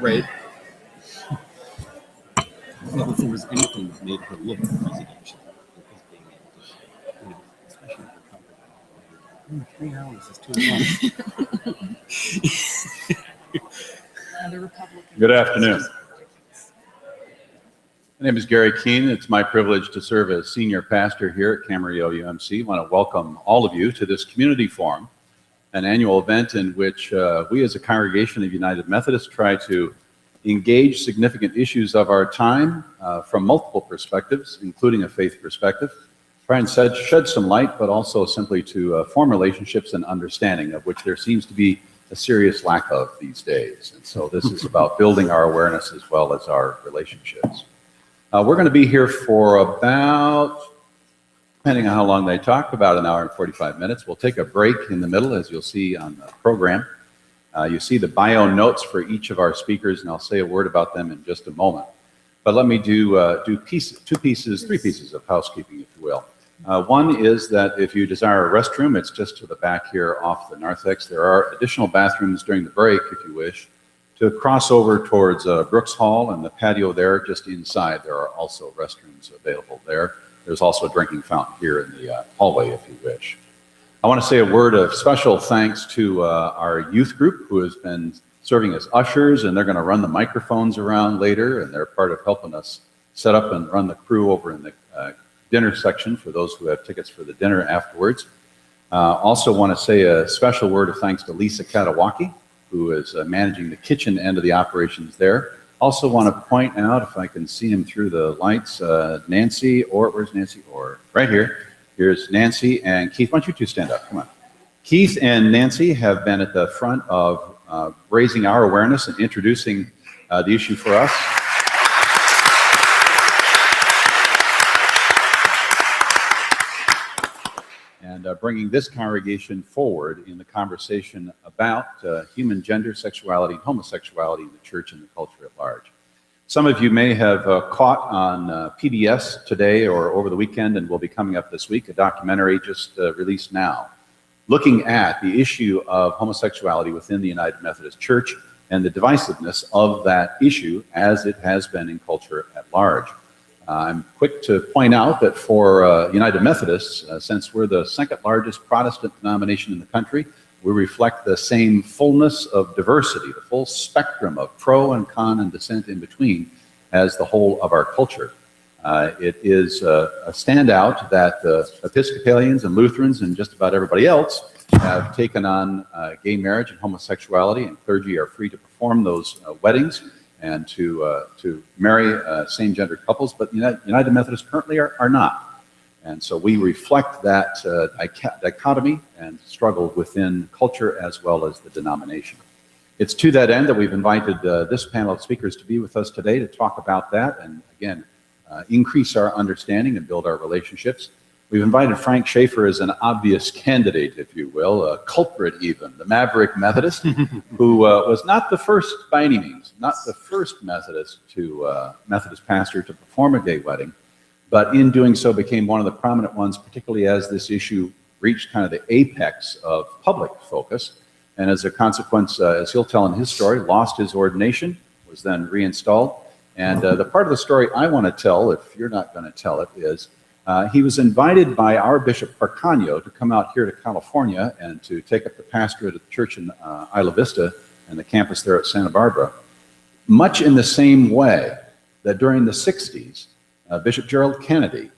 Right? Well, if there was anything that made her look presidential, it was being able to, especially for company. 3 hours is too long. The Republican. Good afternoon. My name is Gary Keene. It's my privilege to serve as senior pastor here at Camarillo UMC. I want to welcome all of you to this community forum, an annual event in which we as a congregation of United Methodists try to engage significant issues of our time from multiple perspectives, including a faith perspective, try and shed some light, but also simply to form relationships and understanding, of which there seems to be a serious lack of these days. And so this is about building our awareness as well as our relationships. We're going to be here for about, depending on how long they talk, about 1 hour and 45 minutes. We'll take a break in the middle, as you'll see on the program. You see the bio notes for each of our speakers, and I'll say a word about them in just a moment. But let me do three pieces of housekeeping, if you will. One is that if you desire a restroom, it's just to the back here off the narthex. There are additional bathrooms during the break, if you wish. To cross over towards Brooks Hall and the patio there, just inside, there are also restrooms available there. There's also a drinking fountain here in the hallway, if you wish. I want to say a word of special thanks to our youth group, who has been serving as ushers, and they're going to run the microphones around later, and they're part of helping us set up and run the crew over in the dinner section for those who have tickets for the dinner afterwards. Also want to say a special word of thanks to Lisa Katawaki, who is managing the kitchen end of the operations there. Also want to point out, if I can see him through the lights, Nancy, or where's Nancy? Or right here. Here's Nancy and Keith. Why don't you two stand up? Come on. Keith and Nancy have been at the front of raising our awareness and introducing the issue for us. And bringing this congregation forward in the conversation about human gender, sexuality, and homosexuality in the church and the culture at large. Some of you may have caught on PBS today or over the weekend, and will be coming up this week, a documentary just released now, looking at the issue of homosexuality within the United Methodist Church and the divisiveness of that issue as it has been in culture at large. I'm quick to point out that for United Methodists, since we're the second largest Protestant denomination in the country, we reflect the same fullness of diversity, the full spectrum of pro and con and dissent in between as the whole of our culture. It is a standout that the Episcopalians and Lutherans and just about everybody else have taken on gay marriage and homosexuality, and clergy are free to perform those weddings and to marry same-gender couples, but United Methodists currently are not. And so we reflect that dichotomy and struggle within culture as well as the denomination. It's to that end that we've invited this panel of speakers to be with us today to talk about that and, again, increase our understanding and build our relationships. We've invited Frank Schaefer as an obvious candidate, if you will, a culprit even, the maverick Methodist, who was not the first by any means, not the first Methodist pastor to perform a gay wedding, but in doing so became one of the prominent ones, particularly as this issue reached kind of the apex of public focus. And as a consequence, as he'll tell in his story, lost his ordination, was then reinstalled. And the part of the story I want to tell, if you're not going to tell it, is he was invited by our Bishop Parcano to come out here to California and to take up the pastorate at the church in Isla Vista and the campus there at Santa Barbara, much in the same way that during the 60s, Bishop Gerald Kennedy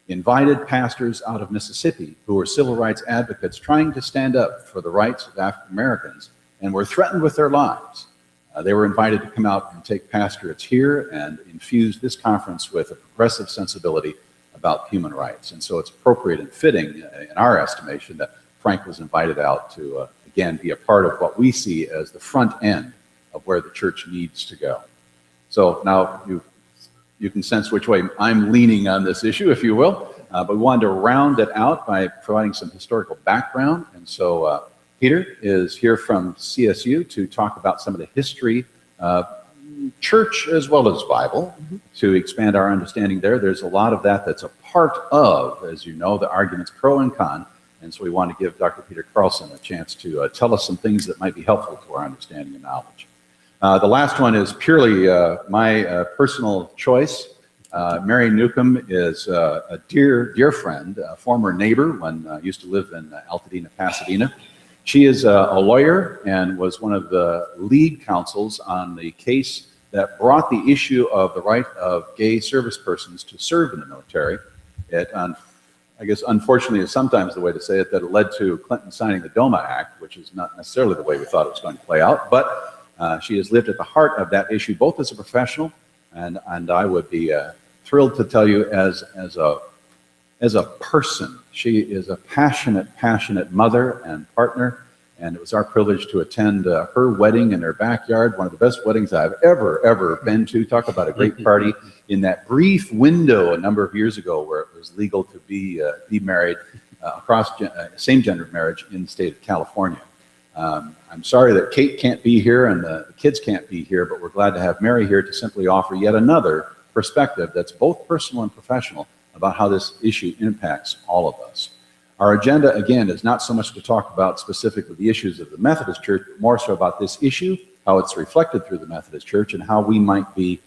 invited pastors out of Mississippi who were civil rights advocates trying to stand up for the rights of African Americans and were threatened with their lives. They were invited to come out and take pastorates here and infuse this conference with a progressive sensibility about human rights. And so it's appropriate and fitting, in our estimation, that Frank was invited out to, again, be a part of what we see as the front end of where the church needs to go. So now you can sense which way I'm leaning on this issue, if you will, but we wanted to round it out by providing some historical background. And so Peter is here from CSU to talk about some of the history church as well as Bible, to expand our understanding there. There's a lot of that that's a part of, as you know, the arguments pro and con, and so we want to give Dr. Peter Carlson a chance to tell us some things that might be helpful to our understanding and knowledge. The last one is purely my personal choice. Mary Newcombe is a dear friend, a former neighbor when I used to live in Altadena, Pasadena. She is a lawyer and was one of the lead counsels on the case that brought the issue of the right of gay service persons to serve in the military. I guess unfortunately is sometimes the way to say it, that it led to Clinton signing the DOMA Act, which is not necessarily the way we thought it was going to play out, but she has lived at the heart of that issue, both as a professional, and I would be thrilled to tell you as a person. She is a passionate mother and partner, and it was our privilege to attend her wedding in her backyard, one of the best weddings I've ever been to. Talk about a great party in that brief window a number of years ago where it was legal to be married across same-gender marriage in the state of California. I'm sorry that Kate can't be here and the kids can't be here, but we're glad to have Mary here to simply offer yet another perspective that's both personal and professional about how this issue impacts all of us. Our agenda, again, is not so much to talk about specifically the issues of the Methodist Church, but more so about this issue, how it's reflected through the Methodist Church, and how we might be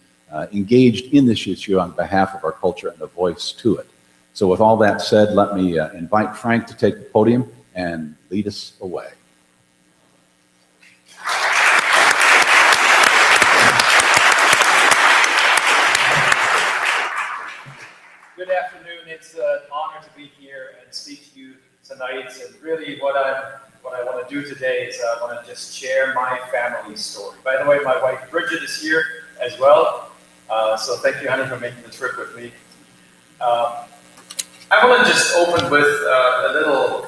engaged in this issue on behalf of our culture and a voice to it. So with all that said, let me invite Frank to take the podium and lead us away. Good afternoon. It's an honor to be here and speak to you tonight. And really what I want to do today is I want to just share my family story. By the way, my wife Bridget is here as well. So thank you, honey, for making the trip with me. I want to just open with a little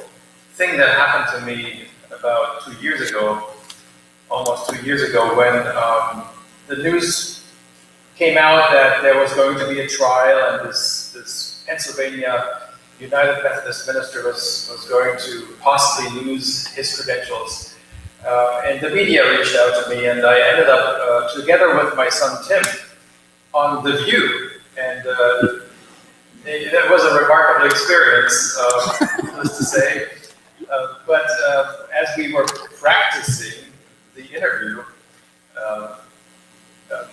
thing that happened to me about 2 years ago, almost 2 years ago, when the news came out that there was going to be a trial, and this Pennsylvania United Methodist minister was going to possibly lose his credentials. And the media reached out to me, and I ended up together with my son Tim on The View. And it was a remarkable experience, needless to say. But as we were practicing the interview,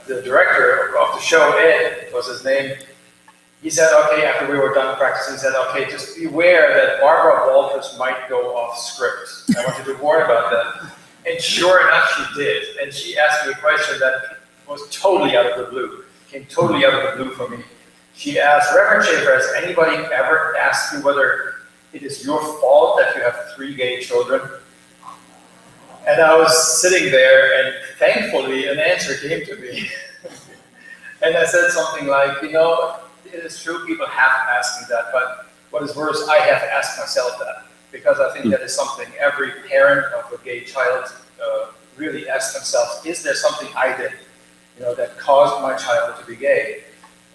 the director of the show, Ed was his name, he said, okay, after we were done practicing, he said, okay, just beware that Barbara Walters might go off script. I want you to warn about that. And sure enough, she did. And she asked me a question that was totally out of the blue, came totally out of the blue for me. She asked, Reverend Schaefer, has anybody ever asked you whether it is your fault that you have 3 gay children? And I was sitting there, and thankfully an answer came to me. And I said something like, you know, it is true, people have asked me that, but what is worse, I have asked myself that. Because I think that is something every parent of a gay child really asks themselves, is there something I did, you know, that caused my child to be gay?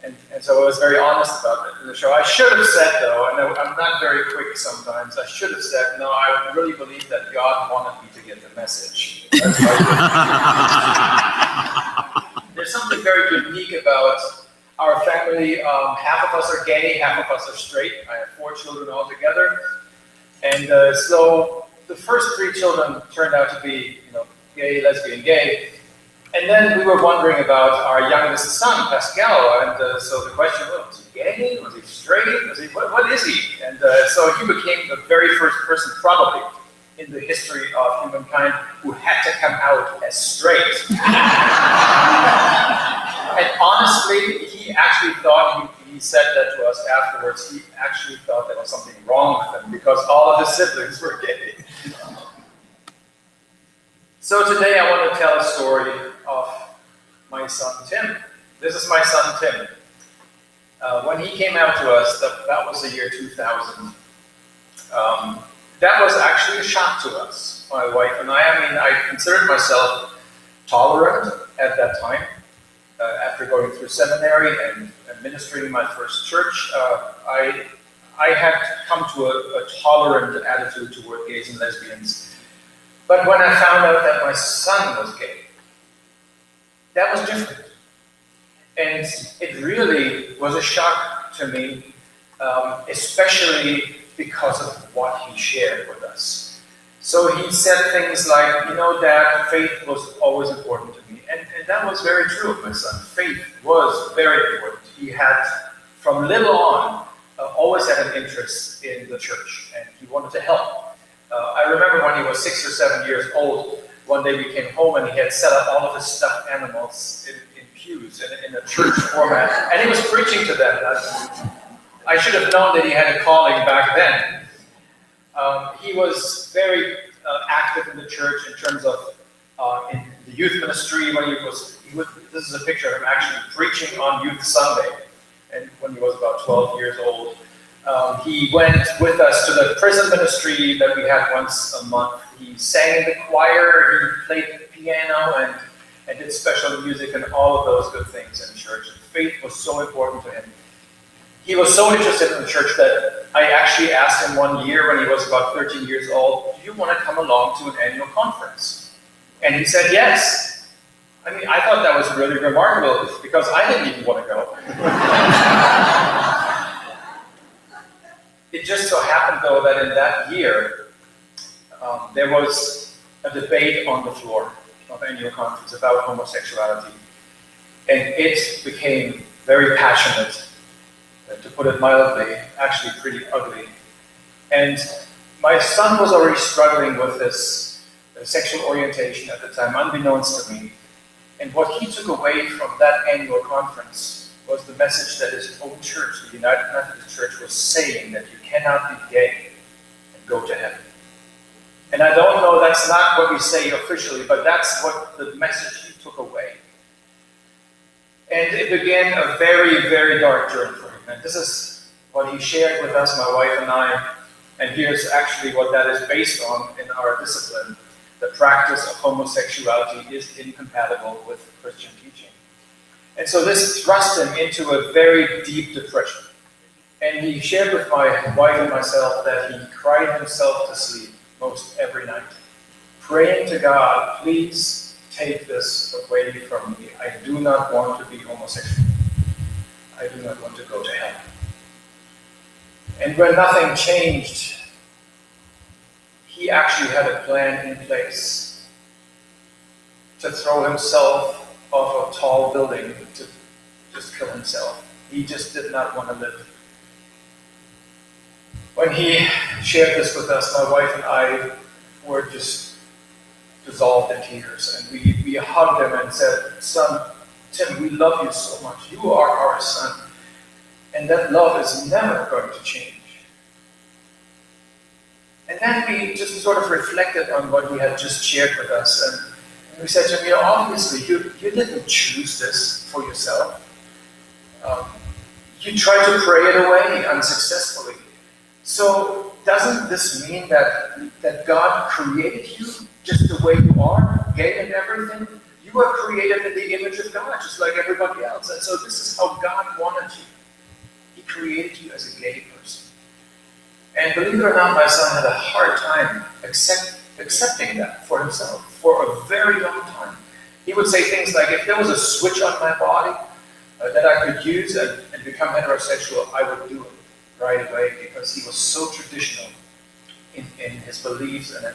And so I was very honest about it in the show. I should have said, though, and I'm not very quick sometimes, I should have said, no, I really believe that God wanted me to get the message. That's There's something very unique about our family. Half of us are gay, half of us are straight. I have 4 children altogether. And so the first 3 children turned out to be, you know, gay, lesbian, gay. And then we were wondering about our youngest son, Pascal, and so the question was he gay? Was he straight? Was he, what is he? And so he became the very first person probably in the history of humankind who had to come out as straight. And honestly, he actually thought, he said that to us afterwards, he actually thought there was something wrong with him because all of his siblings were gay. So today I want to tell a story of my son Tim. This is my son Tim. When he came out to us, that was the year 2000. That was actually a shock to us, my wife and I. I mean, I considered myself tolerant at that time. After going through seminary and ministering in my first church, I had come to a tolerant attitude toward gays and lesbians. But when I found out that my son was gay, that was different. And it really was a shock to me, especially because of what he shared with us. So he said things like, you know, Dad, faith was always important to me. that was very true of my son. Faith was very important. He had, from little on, always had an interest in the church, and he wanted to help. I remember when he was 6 or 7 years old, one day we came home and he had set up all of his stuffed animals in pews in a church format, and he was preaching to them. I should have known that he had a calling back then. He was very active in the church in terms of in the youth ministry. When this is a picture of him actually preaching on Youth Sunday, and when he was about 12 years old. He went with us to the prison ministry that we had once a month. He sang in the choir, he played the piano, and did special music and all of those good things in church. Faith was so important to him. He was so interested in the church that I actually asked him one year when he was about 13 years old, do you want to come along to an annual conference? And he said yes. I mean, I thought that was really remarkable because I didn't even want to go. It just so happened, though, that in that year, there was a debate on the floor of annual conference about homosexuality. And it became very passionate, to put it mildly, actually pretty ugly. And my son was already struggling with this sexual orientation at the time, unbeknownst to me. And what he took away from that annual conference was the message that his own church, the United Methodist Church, was saying that you cannot be gay and go to heaven. And I don't know, that's not what we say officially, but that's what the message he took away. And it began a very, very dark journey for him. And this is what he shared with us, my wife and I, and here's actually what that is based on in our discipline. The practice of homosexuality is incompatible with Christian teaching. And so this thrust him into a very deep depression. And he shared with my wife and myself that he cried himself to sleep most every night, praying to God, please take this away from me. I do not want to be homosexual. I do not want to go to hell. And when nothing changed, he actually had a plan in place to throw himself off a tall building to just kill himself. He just did not want to live. When he shared this with us, my wife and I were just dissolved in tears. And we hugged him and said, son, Tim, we love you so much. You are our son. And that love is never going to change. And then we just sort of reflected on what he had just shared with us. And we said to him, obviously, you didn't choose this for yourself. You tried to pray it away unsuccessfully. So doesn't this mean that God created you just the way you are, gay and everything? You are created in the image of God, just like everybody else. And so this is how God wanted you. He created you as a gay person. And believe it or not, my son had a hard time accepting that for himself for a very long time. He would say things like, if there was a switch on my body that I could use and become heterosexual, I would do it right away, because he was so traditional in his beliefs and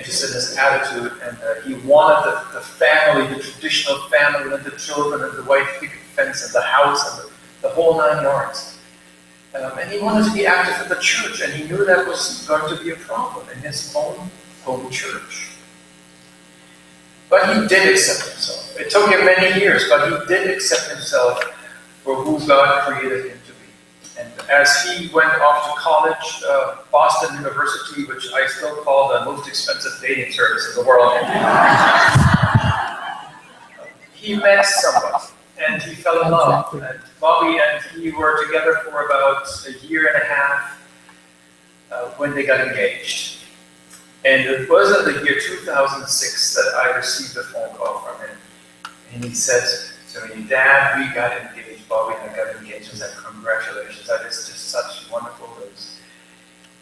just in his attitude. And he wanted the family, the traditional family, and the children, and the white picket fence, and the house, and the whole 9 yards. And he wanted to be active in the church, and he knew that was going to be a problem in his own home church. But he did accept himself. It took him many years, but he did accept himself for who God created him to be. And as he went off to college, Boston University, which I still call the most expensive dating service in the world, he met someone. And he fell in love. And Bobby and he were together for about a year and a half when they got engaged. And it was in the year 2006 that I received a phone call from him. And he said to me, Dad, we got engaged. Bobby and I got engaged. I said, congratulations. That is just such wonderful news.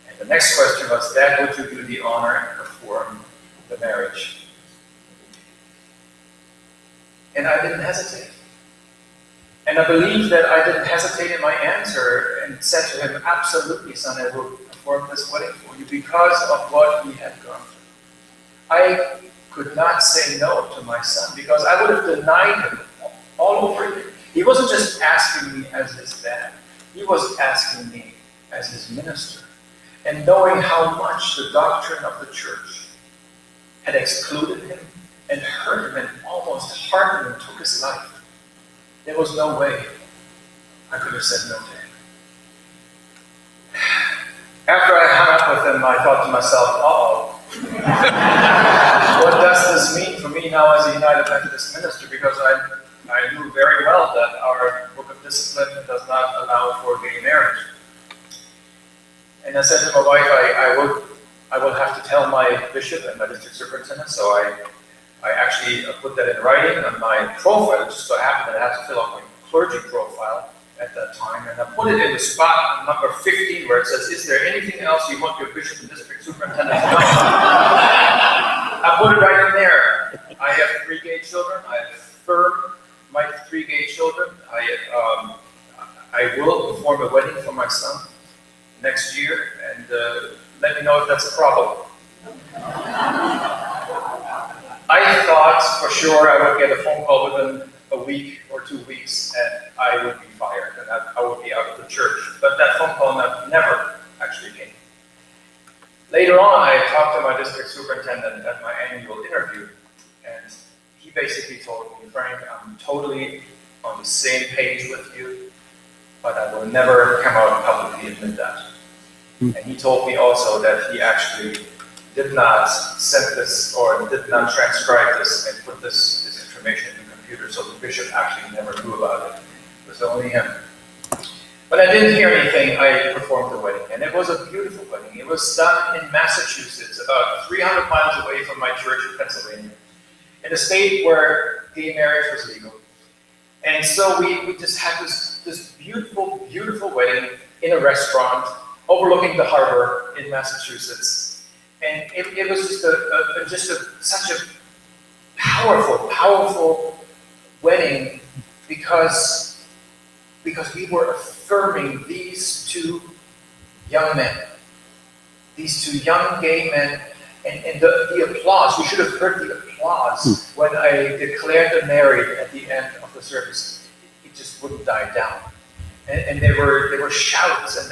And the next question was, Dad, would you do the honor and perform the marriage? And I didn't hesitate. And I believe that I didn't hesitate in my answer and said to him, absolutely, son, I will perform this wedding for you because of what we had gone through. could not say no to my son, because I would have denied him all over again. He wasn't just asking me as his dad, he was asking me as his minister. And knowing how much the doctrine of the church had excluded him and hurt him and almost hardened him and took his life, there was no way I could have said no to him. After I hung up with him, I thought to myself, uh-oh, what does this mean for me now as a United Methodist minister? Because I knew very well that our book of discipline does not allow for gay marriage. And I said to my wife, I will have to tell my bishop and my district superintendent, so I actually put that in writing on my profile. It just so happened that I had to fill out my clergy profile at that time, and I put it in the spot number 15 where it says, is there anything else you want your bishop and district superintendent to know? I put it right in there. I have 3 gay children. I affirm my 3 gay children. I will perform a wedding for my son next year, and let me know if that's a problem. I thought for sure I would get a phone call within a week or 2 weeks, and I would be fired, and I would be out of the church. But that phone call never actually came. Later on, I talked to my district superintendent at my annual interview, and he basically told me, Frank, I'm totally on the same page with you, but I will never come out and publicly admit that. And he told me also that he actually did not send this or did not transcribe this and put this information in the computer, so the bishop actually never knew about it. It was only him. When I didn't hear anything, I performed the wedding, and it was a beautiful wedding. It was done in Massachusetts, about 300 miles away from my church in Pennsylvania, in a state where gay marriage was legal. And so we just had this beautiful, beautiful wedding in a restaurant overlooking the harbor in Massachusetts. And it was just such a powerful, powerful wedding because we were affirming these 2 young men, these 2 young gay men, and the applause. We should have heard the applause when I declared them married at the end of the service. It just wouldn't die down, and there were shouts,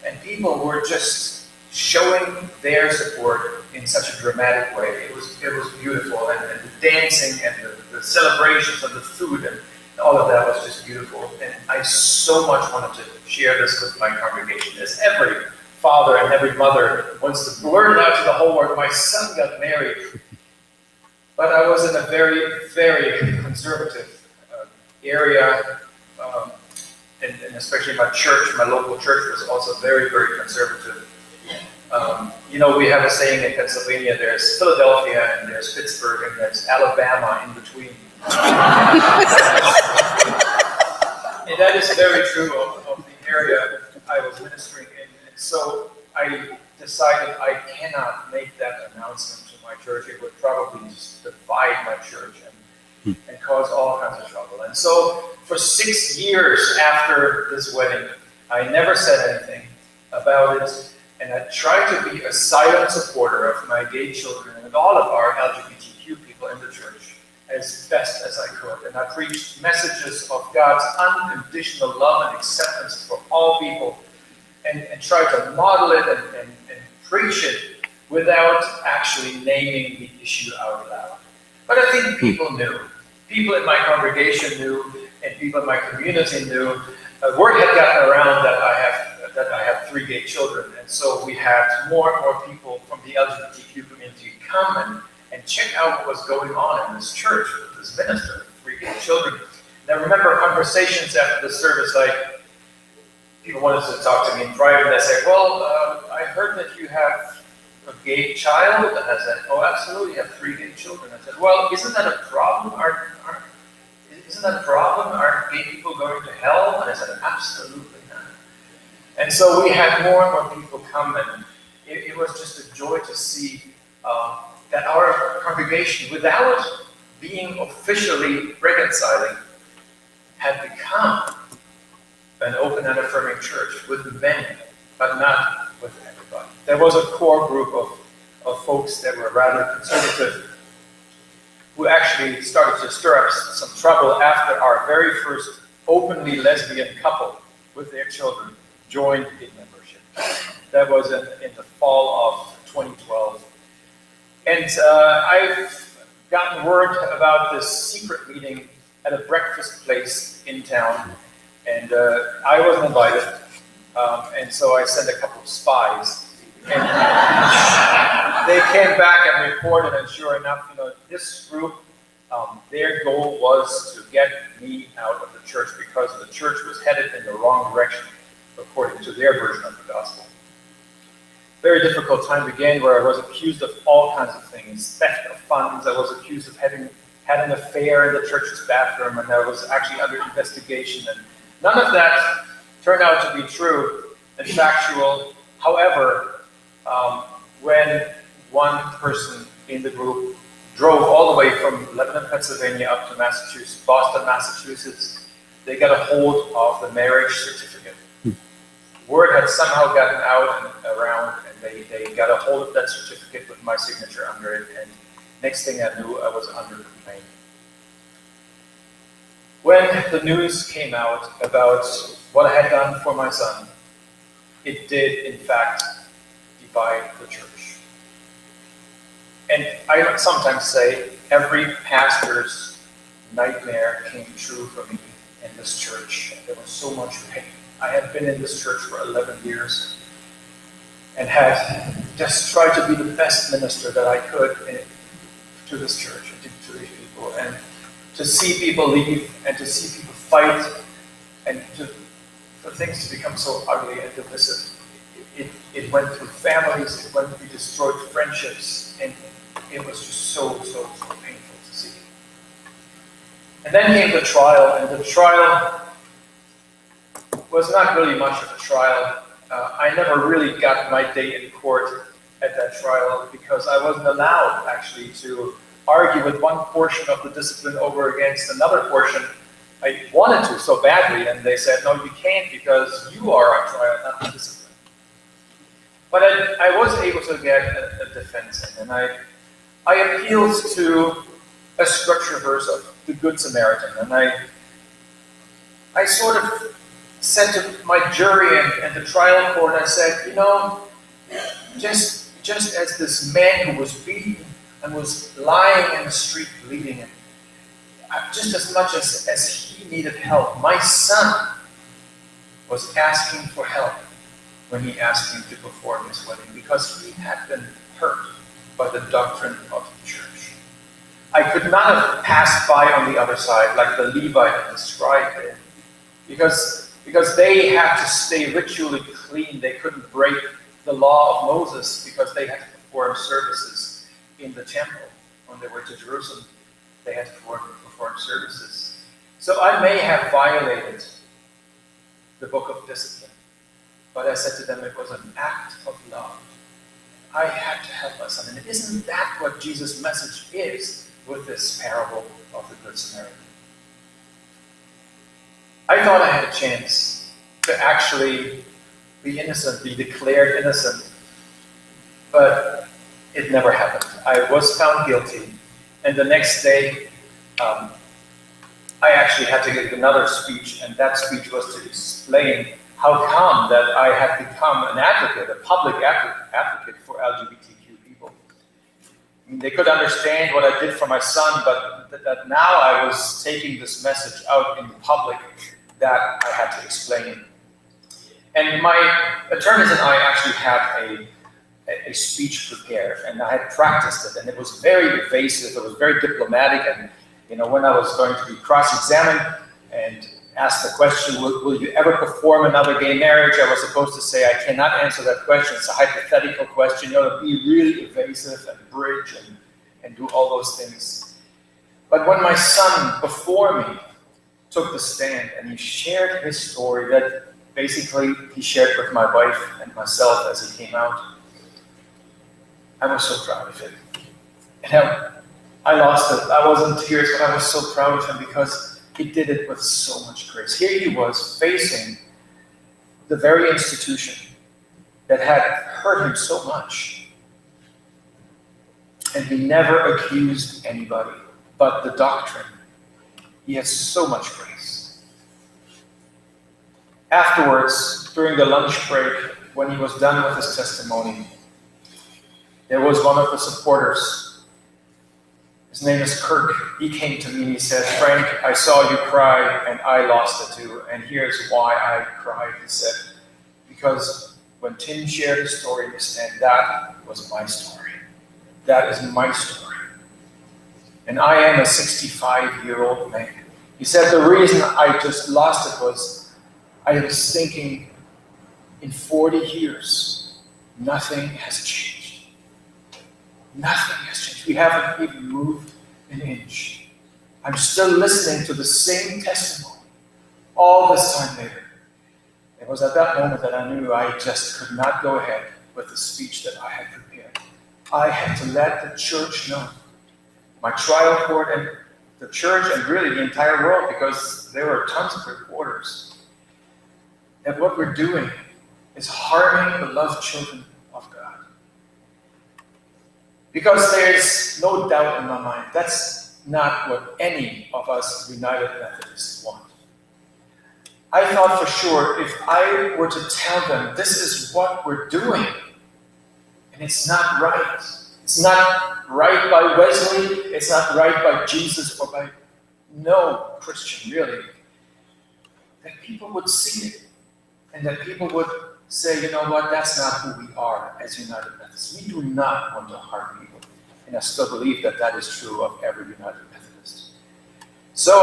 and people were just showing their support in such a dramatic way. It was beautiful, and the dancing and the celebrations and the food and all of that was just beautiful. And I so much wanted to share this with my congregation, as every father and every mother wants to blurt out to the whole world, my son got married. But I was in a very, very conservative area, and especially my church, my local church was also very, very conservative. We have a saying in Pennsylvania, there's Philadelphia and there's Pittsburgh and there's Alabama in between. And that is very true of the area I was ministering in. And so I decided I cannot make that announcement to my church. It would probably just divide my church and cause all kinds of trouble. And so for 6 years after this wedding, I never said anything about it. And I tried to be a silent supporter of my gay children and all of our LGBTQ people in the church as best as I could. And I preached messages of God's unconditional love and acceptance for all people, and tried to model it and preach it without actually naming the issue out loud. But I think people knew. People in my congregation knew, and people in my community knew. Word had gotten around that I have 3 gay children, and so we had more and more people from the LGBTQ community come and check out what was going on in this church with this minister, 3 gay children. And I remember conversations after the service, like people wanted to talk to me in private, and I said, well, I heard that you have a gay child, and I said, oh, absolutely, I have 3 gay children. I said, well, isn't that a problem? Isn't that a problem? Aren't gay people going to hell? And I said, absolutely not. And so we had more and more people come, and it was just a joy to see that our congregation, without being officially reconciling, had become an open and affirming church with many, but not with everybody. There was a core group of folks that were rather conservative who actually started to stir up some trouble after our very first openly lesbian couple with their children joined in membership. That was in the fall of 2012. And I've gotten word about this secret meeting at a breakfast place in town, and I wasn't invited, and so I sent a couple of spies. And they came back and reported, and sure enough, this group, their goal was to get me out of the church because the church was headed in the wrong direction, according to their version of the gospel. Very difficult time began where I was accused of all kinds of things. Theft of funds, I was accused of having had an affair in the church's bathroom, and I was actually under investigation. And none of that turned out to be true and factual. However, when one person in the group drove all the way from Lebanon, Pennsylvania up to Massachusetts, Boston, Massachusetts, they got a hold of the marriage certificate. Word had somehow gotten out and around, and they got a hold of that certificate with my signature under it, and next thing I knew, I was under complaint. When the news came out about what I had done for my son, it did, in fact, divide the church. And I sometimes say every pastor's nightmare came true for me in this church. There was so much pain. I had been in this church for 11 years and had just tried to be the best minister that I could to this church and to these people. And to see people leave and to see people fight and for things to become so ugly and divisive. It went through families, it destroyed friendships, and it was just so painful to see. And then came the trial, and the trial was not really much of a trial. I never really got my day in court at that trial because I wasn't allowed actually to argue with one portion of the discipline over against another portion. I wanted to so badly, and they said, no, you can't because you are on trial, not the discipline. But I was able to get a defense in, and I appealed to a scripture verse of the Good Samaritan, and I sort of said to my jury and the trial court, I said, just as this man who was beaten and was lying in the street bleeding, and just as much as he needed help, my son was asking for help when he asked me to perform his wedding because he had been hurt by the doctrine of the church. I could not have passed by on the other side like the Levite and the scribe did because they had to stay ritually clean. They couldn't break the law of Moses because they had to perform services in the temple. When they went to Jerusalem, they had to perform services. So I may have violated the book of discipline, but I said to them it was an act of love. I had to help my son. And isn't that what Jesus' message is with this parable of the Good Samaritan? I thought I had a chance to actually be innocent, be declared innocent, but it never happened. I was found guilty, and the next day I actually had to give another speech, and that speech was to explain how come that I had become an advocate, a public advocate for LGBTQ people. I mean, they could understand what I did for my son, but that now I was taking this message out in the public that I had to explain. And my attorneys and I actually had a speech prepared, and I had practiced it, and it was very evasive, it was very diplomatic, and when I was going to be cross-examined and asked the question, will you ever perform another gay marriage? I was supposed to say, I cannot answer that question. It's a hypothetical question. To be really evasive and bridge and do all those things. But when my son before me took the stand and he shared his story that basically he shared with my wife and myself as he came out, I was so proud of him. And I lost it. I was in tears, but I was so proud of him because he did it with so much grace. Here he was facing the very institution that had hurt him so much. And he never accused anybody. but the doctrine. He had so much grace. Afterwards, during the lunch break, when he was done with his testimony, there was one of the supporters. His name is Kirk. He came to me and he said, "Frank, I saw you cry and I lost it too. And here's why I cried." He said, "Because when Tim shared his story, and that was my story. That is my story. And I am a 65-year-old man." He said, "The reason I just lost it was I was thinking, in 40 years, nothing has changed. Nothing has changed. We haven't even moved an inch. I'm still listening to the same testimony all this time later." It was at that moment that I knew I just could not go ahead with the speech that I had prepared. I had to let the church know, my trial court and the church and really the entire world, because there were tons of reporters, that what we're doing is harming the beloved children of God. Because there's no doubt in my mind, that's not what any of us United Methodists want. I thought for sure if I were to tell them this is what we're doing, and it's not right. It's not right by Wesley, it's not right by Jesus or by no Christian really, that people would see it and that people would say, "You know what, that's not who we are as United Methodists. We do not want to harm people." And I still believe that that is true of every United Methodist. So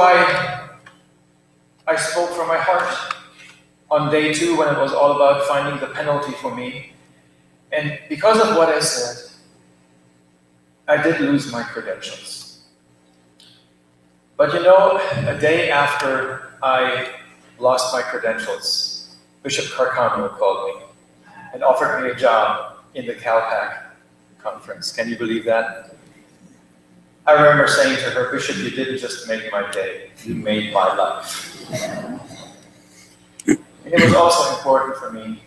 I spoke from my heart on day 2 when it was all about finding the penalty for me. And because of what I said, I did lose my credentials. But you know, a day after I lost my credentials, Bishop Carlson called me and offered me a job in the CalPAC conference. Can you believe that? I remember saying to her, "Bishop, you didn't just make my day, you made my life." And it was also important for me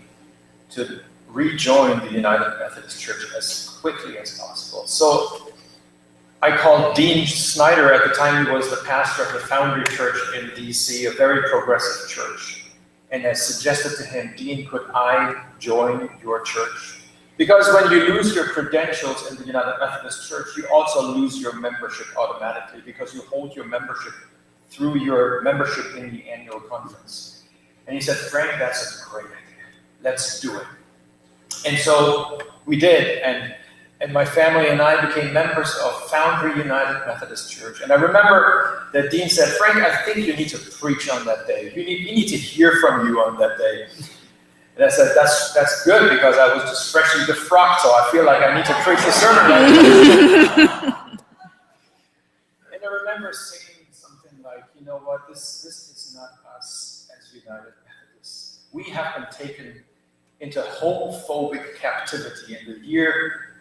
to rejoin the United Methodist Church as quickly as possible. So I called Dean Snyder. At the time, he was the pastor of the Foundry Church in DC, a very progressive church. And I suggested to him, "Dean, could I join your church?" Because when you lose your credentials in the United Methodist Church, you also lose your membership automatically, because you hold your membership through your membership in the annual conference. And he said, "Frank, that's a great idea. Let's do it." And so we did, and my family and I became members of Foundry United Methodist Church. And I remember that Dean said, "Frank, I think you need to preach on that day. We need to hear from you on that day." And I said, that's good, because I was just freshly defrocked, so I feel like I need to preach the sermon. And I remember saying something like, "You know what, this is not us as United Methodists. We have been taken into homophobic captivity in the year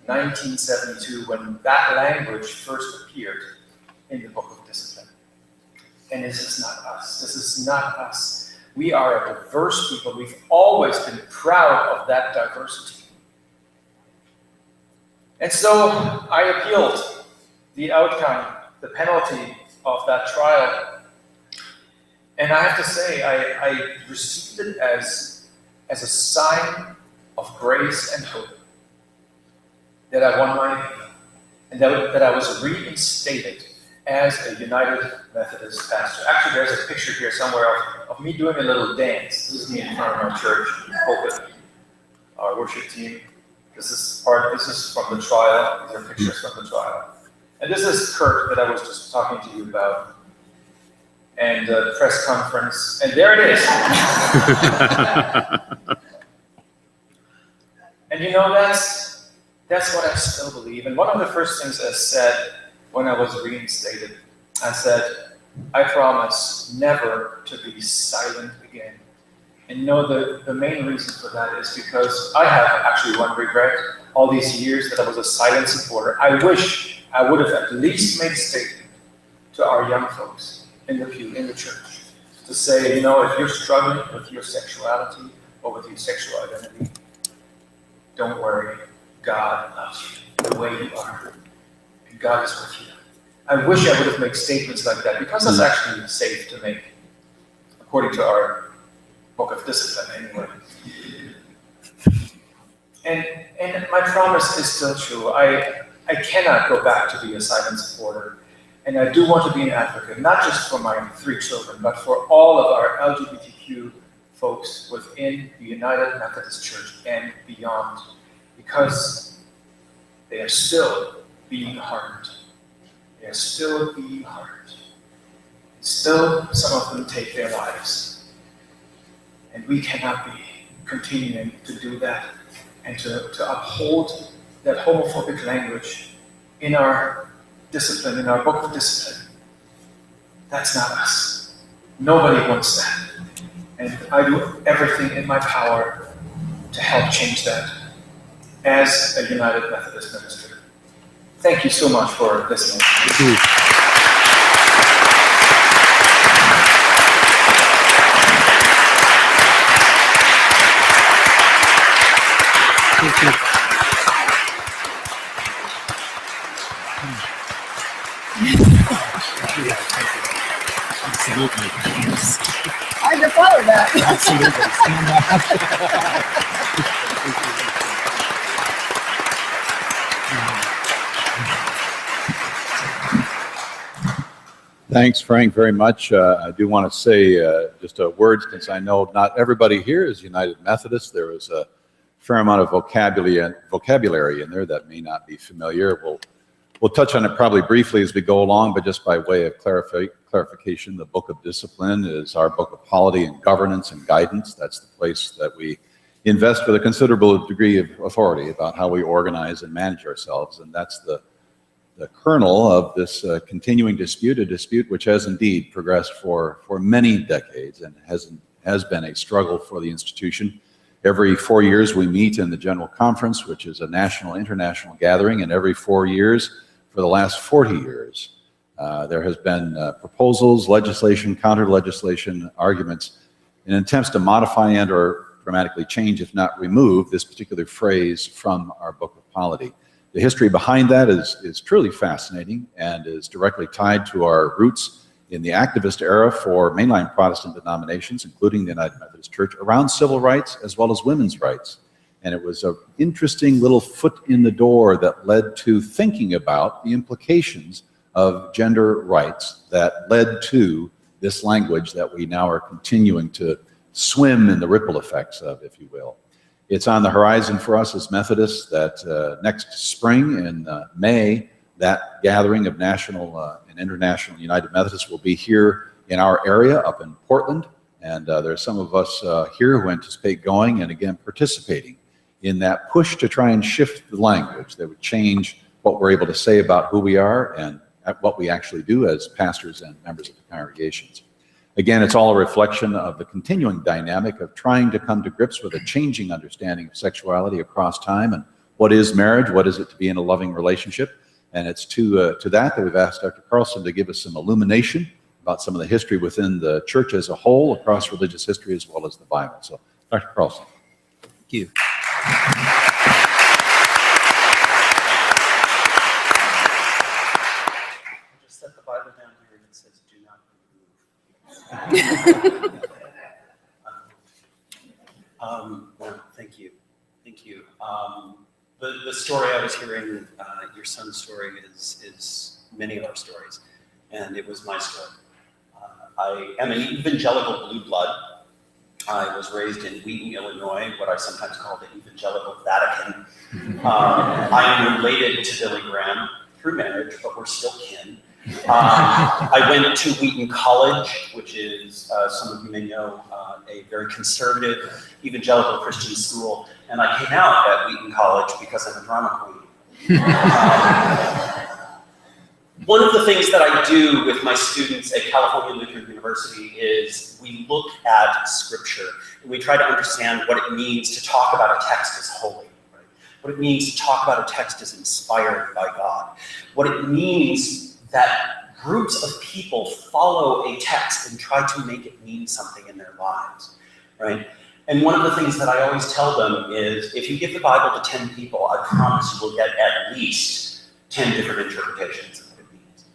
1972, when that language first appeared in the Book of Discipline. And this is not us. This is not us. We are a diverse people. We've always been proud of that diversity." And so I appealed the outcome, the penalty of that trial. And I have to say, I received it as a sign of grace and hope that I won my appeal, and that I was reinstated as a United Methodist pastor. Actually, there's a picture here somewhere of me doing a little dance. This is me in front of my church, pulpit, our worship team. This is from the trial. These are pictures from the trial. And this is Kurt that I was just talking to you about. And the press conference, and there it is. And you know, that's what I still believe. And one of the first things I said when I was reinstated, I said, "I promise never to be silent again." And you know, the main reason for that is because I have actually one regret all these years that I was a silent supporter. I wish I would have at least made a statement to our young folks in the pew, in the church, to say, you know, if you're struggling with your sexuality or with your sexual identity, don't worry. God loves you the way you are. And God is with you. I wish I would have made statements like that, because that's actually safe to make, according to our book of discipline anyway. And my promise is still true. I cannot go back to be a silent supporter. And I do want to be an advocate, not just for my 3 children, but for all of our LGBTQ folks within the United Methodist Church and beyond, because they are still being harmed. They are still being harmed. Still, some of them take their lives. And we cannot be continuing to do that and to uphold that homophobic language in our discipline, in our book of discipline. That's not us. Nobody wants that. And I do everything in my power to help change that as a United Methodist minister. Thank you so much for listening. Thank you. Thank you. Absolutely. I had to follow that. Absolutely. Thanks, Frank, very much. I do want to say just a word, since I know not everybody here is United Methodist. There is a fair amount of vocabulary in there that may not be familiar. We'll touch on it probably briefly as we go along, but just by way of clarification, the Book of Discipline is our book of polity and governance and guidance. That's the place that we invest with a considerable degree of authority about how we organize and manage ourselves, and that's the kernel of this continuing dispute, a dispute which has indeed progressed for many decades and has been a struggle for the institution. Every 4 years we meet in the General Conference, which is a national, international gathering, and every 4 years for the last 40 years, there has been proposals, legislation, counter-legislation, arguments, in attempts to modify and or dramatically change, if not remove, this particular phrase from our Book of Polity. The history behind that is truly fascinating and is directly tied to our roots in the activist era for mainline Protestant denominations, including the United Methodist Church, around civil rights as well as women's rights. And it was an interesting little foot in the door that led to thinking about the implications of gender rights that led to this language that we now are continuing to swim in the ripple effects of, if you will. It's on the horizon for us as Methodists that next spring in May, that gathering of national and international United Methodists will be here in our area up in Portland. And there's some of us here who anticipate going and again participating in that push to try and shift the language that would change what we're able to say about who we are and what we actually do as pastors and members of the congregations. Again, it's all a reflection of the continuing dynamic of trying to come to grips with a changing understanding of sexuality across time and what is marriage, what is it to be in a loving relationship. And it's to that we've asked Dr. Carlson to give us some illumination about some of the history within the church as a whole, across religious history as well as the Bible. So, Dr. Carlson. Thank you. Just set the Bible down here and it says, "Do not move." Well, thank you. Thank you. The story I was hearing, your son's story, is many of our stories, and it was my story. I am an evangelical blue blood. I was raised in Wheaton, Illinois, what I sometimes call the evangelical Vatican. I am related to Billy Graham through marriage, but we're still kin. I went to Wheaton College, which is, some of you may know, a very conservative evangelical Christian school, and I came out at Wheaton College because I'm a drama queen. One of the things that I do with my students at California Lutheran University is we look at Scripture and we try to understand what it means to talk about a text as holy, right? What it means to talk about a text as inspired by God, what it means that groups of people follow a text and try to make it mean something in their lives, right? And one of the things that I always tell them is, if you give the Bible to 10 people, I promise you will get at least 10 different interpretations of what it means.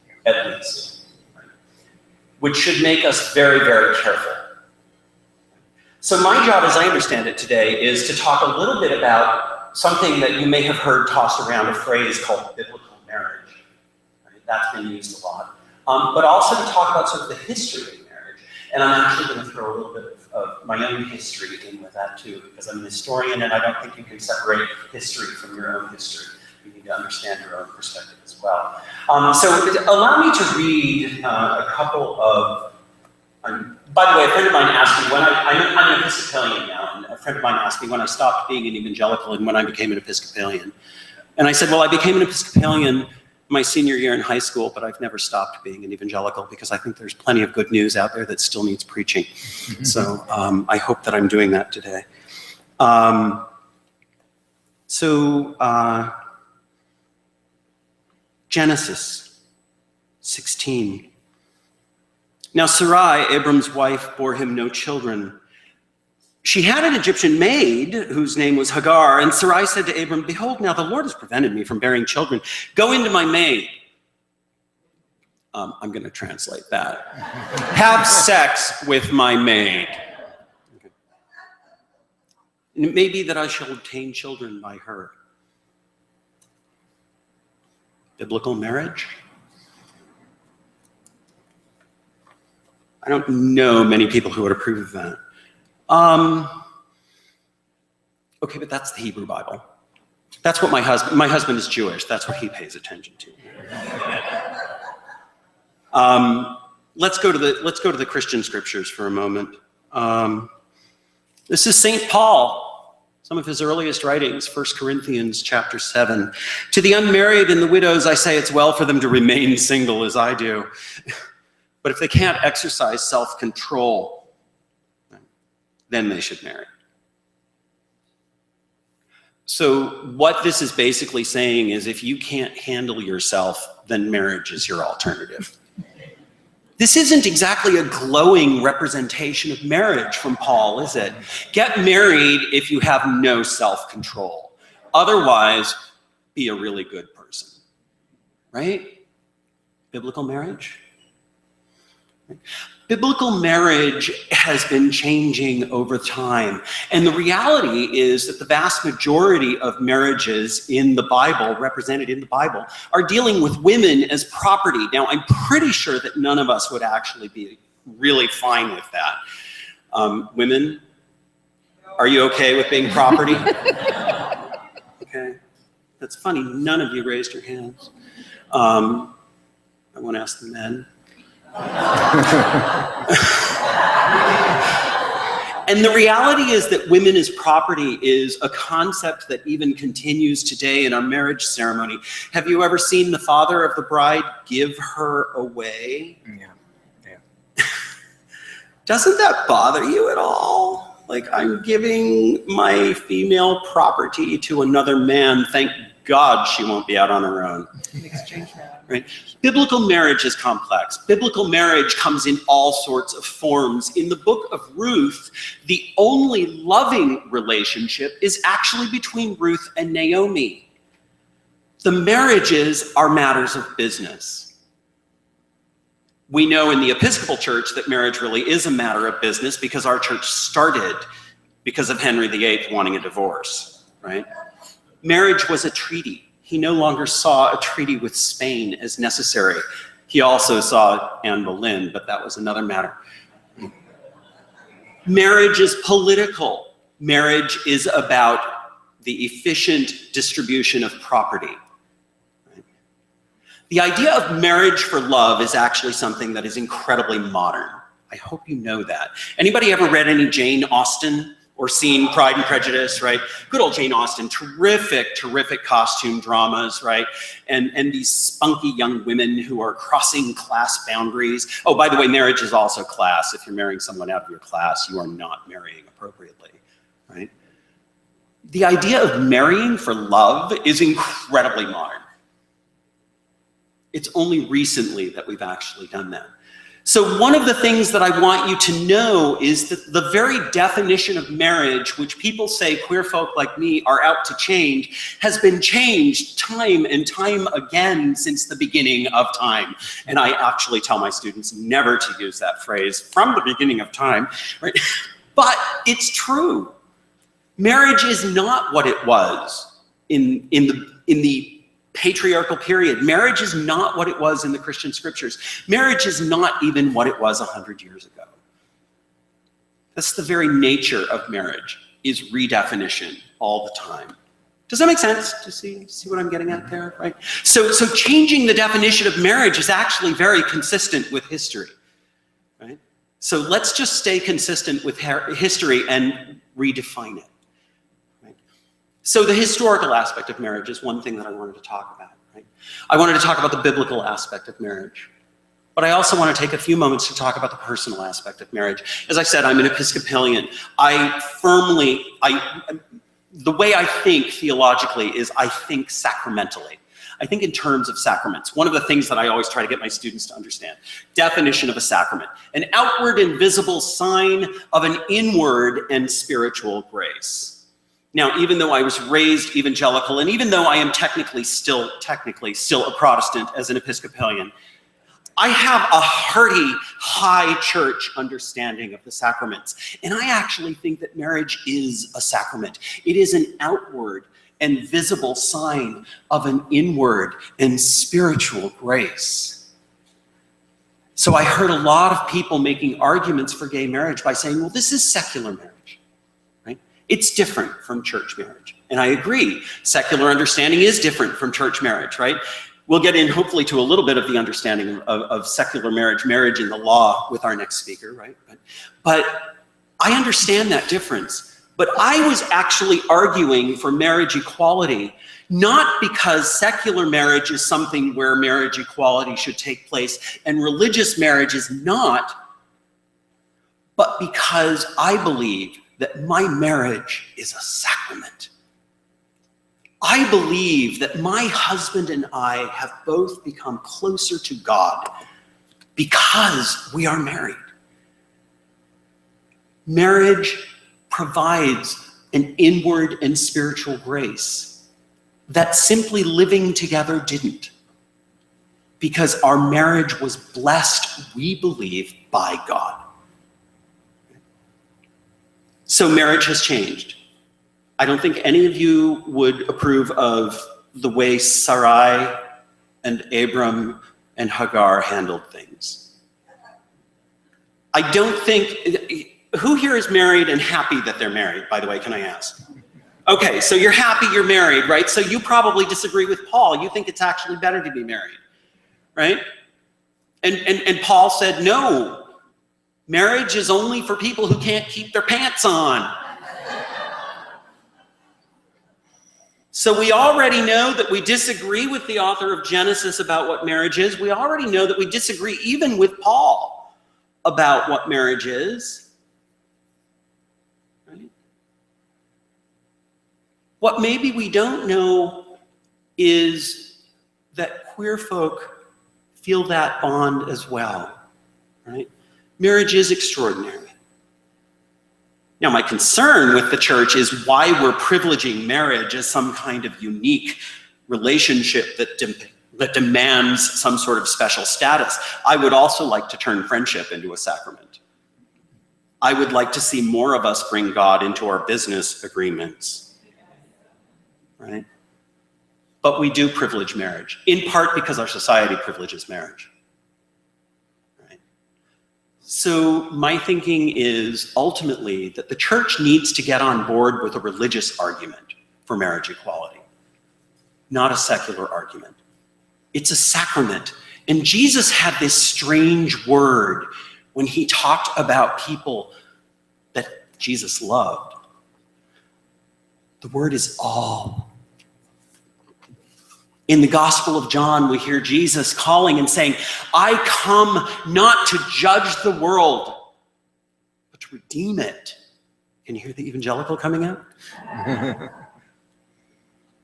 which should make us very, very careful. So my job, as I understand it today, is to talk a little bit about something that you may have heard tossed around, a phrase called biblical marriage. Right? That's been used a lot. But also to talk about sort of the history of marriage. And I'm actually going to throw a little bit of my own history in with that too, because I'm an historian and I don't think you can separate history from your own history. You need to understand your own perspective as well. So allow me to read a couple of, by the way, a friend of mine asked me when I'm an Episcopalian now, and a friend of mine asked me when I stopped being an evangelical and when I became an Episcopalian. And I said, well, I became an Episcopalian my senior year in high school, but I've never stopped being an evangelical because I think there's plenty of good news out there that still needs preaching. So I hope that I'm doing that today. Genesis 16. Now Sarai, Abram's wife, bore him no children. She had an Egyptian maid whose name was Hagar, and Sarai said to Abram, behold, now the Lord has prevented me from bearing children. Go into my maid. I'm going to translate that. Have sex with my maid. Okay. And it may be that I shall obtain children by her. Biblical marriage? I don't know many people who would approve of that. Okay, but that's the Hebrew Bible. That's what my husband is Jewish. That's what he pays attention to. Let's go to the Christian scriptures for a moment. This is St. Paul, some of his earliest writings, 1 Corinthians chapter 7. To the unmarried and the widows, I say it's well for them to remain single as I do. But if they can't exercise self-control, then they should marry. So what this is basically saying is if you can't handle yourself, then marriage is your alternative. This isn't exactly a glowing representation of marriage from Paul, is it? Get married if you have no self-control. Otherwise, be a really good person, right? Biblical marriage? Biblical marriage has been changing over time. And the reality is that the vast majority of marriages in the Bible, represented in the Bible, are dealing with women as property. Now, I'm pretty sure that none of us would actually be really fine with that. Women, are you okay with being property? Okay. That's funny. None of you raised your hands. I won't ask the men. And the reality is that women as property is a concept that even continues today in our marriage ceremony. Have you ever seen the father of the bride give her away? Yeah. Doesn't that bother you at all? Like, I'm giving my female property to another man. Thank God she won't be out on her own. Right? Biblical marriage is complex. Biblical marriage comes in all sorts of forms. In the book of Ruth, the only loving relationship is actually between Ruth and Naomi. The marriages are matters of business. We know in the Episcopal Church that marriage really is a matter of business because our church started because of Henry VIII wanting a divorce, right? Marriage was a treaty. He no longer saw a treaty with Spain as necessary. He also saw Anne Boleyn, but that was another matter. Marriage is political. Marriage is about the efficient distribution of property. The idea of marriage for love is actually something that is incredibly modern. I hope you know that. Anybody ever read any Jane Austen? Or seen Pride and Prejudice, right? Good old Jane Austen, terrific costume dramas, right? And these spunky young women who are crossing class boundaries. Oh, by the way, marriage is also class. If you're marrying someone out of your class, you are not marrying appropriately, right? The idea of marrying for love is incredibly modern. It's only recently that we've actually done that. So one of the things that I want you to know is that the very definition of marriage, which people say queer folk like me are out to change, has been changed time and time again since the beginning of time. And I actually tell my students never to use that phrase, from the beginning of time, right? But it's true. Marriage is not what it was in the patriarchal period. Marriage is not what it was in the Christian scriptures. Marriage is not even what it was 100 years ago. That's the very nature of marriage, is redefinition all the time. Does that make sense? Do you see what I'm getting at there, right? So changing the definition of marriage is actually very consistent with history, right? So let's just stay consistent with history and redefine it. So the historical aspect of marriage is one thing that I wanted to talk about, right? I wanted to talk about the biblical aspect of marriage, but I also want to take a few moments to talk about the personal aspect of marriage. As I said, I'm an Episcopalian. The way I think theologically is I think sacramentally. I think in terms of sacraments. One of the things that I always try to get my students to understand, definition of a sacrament: an outward and visible sign of an inward and spiritual grace. Now, even though I was raised evangelical, and even though I am technically still a Protestant as an Episcopalian, I have a hearty, high church understanding of the sacraments. And I actually think that marriage is a sacrament. It is an outward and visible sign of an inward and spiritual grace. So I heard a lot of people making arguments for gay marriage by saying, well, this is secular marriage. It's different from church marriage. And I agree, secular understanding is different from church marriage, right? We'll get in hopefully to a little bit of the understanding of secular marriage in the law with our next speaker, right? But I understand that difference. But I was actually arguing for marriage equality, not because secular marriage is something where marriage equality should take place and religious marriage is not, but because I believe that my marriage is a sacrament. I believe that my husband and I have both become closer to God because we are married. Marriage provides an inward and spiritual grace that simply living together didn't, because our marriage was blessed, we believe, by God. So marriage has changed. I don't think any of you would approve of the way Sarai and Abram and Hagar handled things. I don't think, who here is married and happy that they're married, by the way, can I ask? Okay, so you're happy you're married, right? So you probably disagree with Paul. You think it's actually better to be married, right? And Paul said, no. Marriage is only for people who can't keep their pants on. So we already know that we disagree with the author of Genesis about what marriage is. We already know that we disagree even with Paul about what marriage is. Right? What maybe we don't know is that queer folk feel that bond as well, right? Marriage is extraordinary. Now, my concern with the church is why we're privileging marriage as some kind of unique relationship that demands some sort of special status. I would also like to turn friendship into a sacrament. I would like to see more of us bring God into our business agreements, right? But we do privilege marriage, in part because our society privileges marriage. So my thinking is ultimately that the church needs to get on board with a religious argument for marriage equality, not a secular argument. It's a sacrament. And Jesus had this strange word when he talked about people that Jesus loved. The word is all. In the Gospel of John, we hear Jesus calling and saying, I come not to judge the world, but to redeem it. Can you hear the evangelical coming out?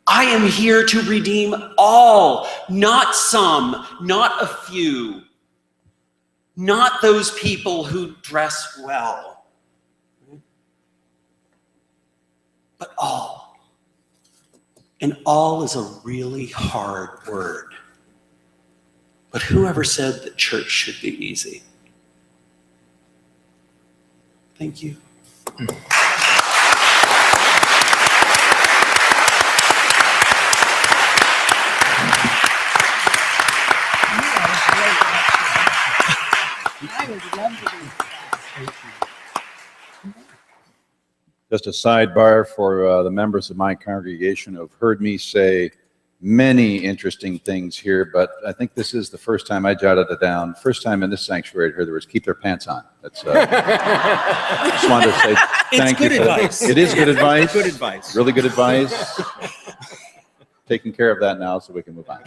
I am here to redeem all, not some, not a few, not those people who dress well, but all. And all is a really hard word. But whoever said that church should be easy? Thank you. I would love to be. Just a sidebar for the members of my congregation who have heard me say many interesting things here, but I think this is the first time I jotted it down. First time in this sanctuary I heard the words "keep their pants on." That's just wanted to say thank you. It's good advice. It is good advice. Good advice. Really good advice. Taking care of that now so we can move on.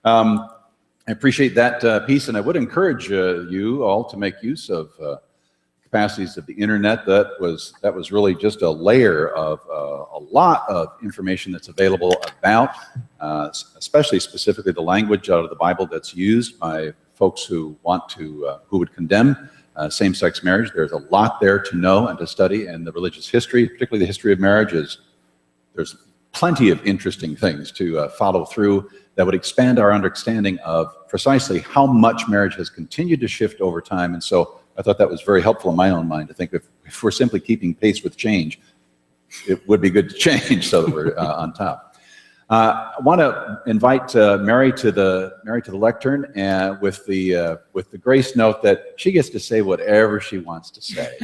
I appreciate that piece, and I would encourage you all to make use of capacities of the internet. That was really just a layer of a lot of information that's available about, especially specifically the language out of the Bible that's used by folks who want to, who would condemn same-sex marriage. There's a lot there to know and to study, and the religious history, particularly the history of marriage, there's plenty of interesting things to follow through that would expand our understanding of precisely how much marriage has continued to shift over time. And so I thought that was very helpful in my own mind to think if we're simply keeping pace with change, it would be good to change so that we're on top. I want to invite Mary to the lectern, and with the grace note that she gets to say whatever she wants to say,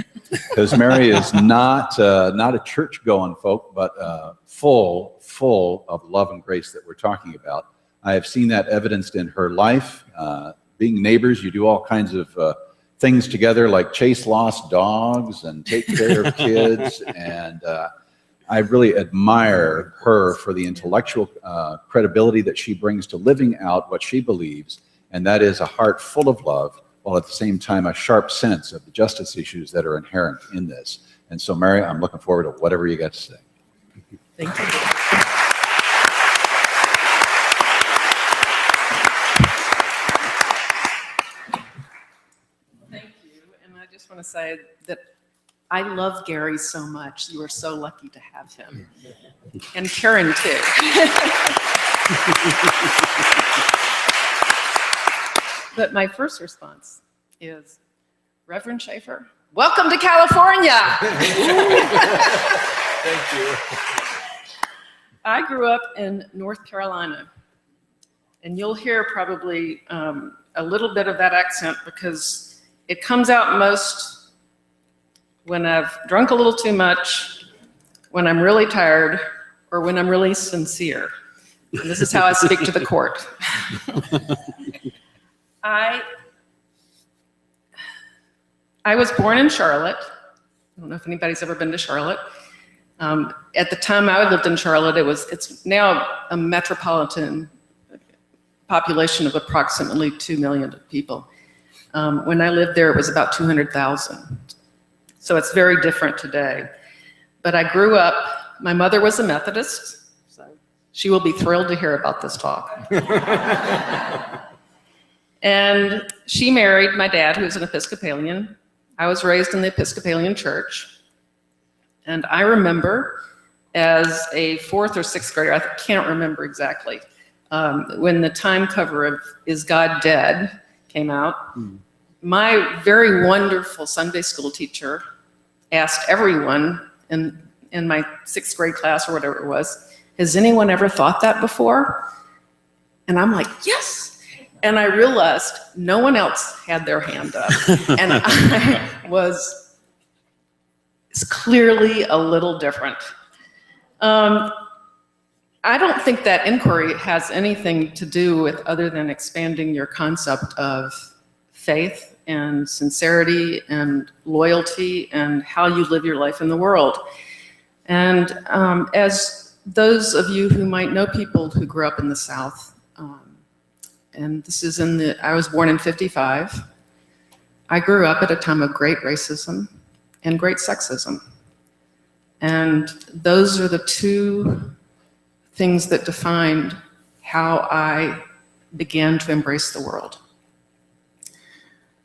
because Mary is not a church-going folk, but full of love and grace that we're talking about. I have seen that evidenced in her life. Being neighbors, you do all kinds of things together, like chase lost dogs and take care of kids, and I really admire her for the intellectual credibility that she brings to living out what she believes, and that is a heart full of love, while at the same time a sharp sense of the justice issues that are inherent in this. And so, Mary, I'm looking forward to whatever you got to say. Thank you. Thank you. And I just want to say that I love Gary so much. You are so lucky to have him. And Karen, too. But my first response is, Reverend Schaefer, welcome to California. Thank you. I grew up in North Carolina, and you'll hear probably a little bit of that accent because it comes out most when I've drunk a little too much, when I'm really tired, or when I'm really sincere. And this is how I speak to the court. I was born in Charlotte. I don't know if anybody's ever been to Charlotte. At the time I lived in Charlotte, it's now a metropolitan population of approximately 2 million people. When I lived there, it was about 200,000. So it's very different today. But I grew up, my mother was a Methodist, so she will be thrilled to hear about this talk. And she married my dad, who's an Episcopalian. I was raised in the Episcopalian church. And I remember as a 4th or 6th grader, I can't remember exactly, when the time cover of Is God Dead came out, my very wonderful Sunday school teacher asked everyone in my 6th grade class or whatever it was, has anyone ever thought that before? And I'm like, yes. And I realized no one else had their hand up. And I was clearly a little different. I don't think that inquiry has anything to do with other than expanding your concept of faith and sincerity and loyalty and how you live your life in the world. And as those of you who might know people who grew up in the South, and this is I was born in '55. I grew up at a time of great racism and great sexism. And those are the two things that defined how I began to embrace the world.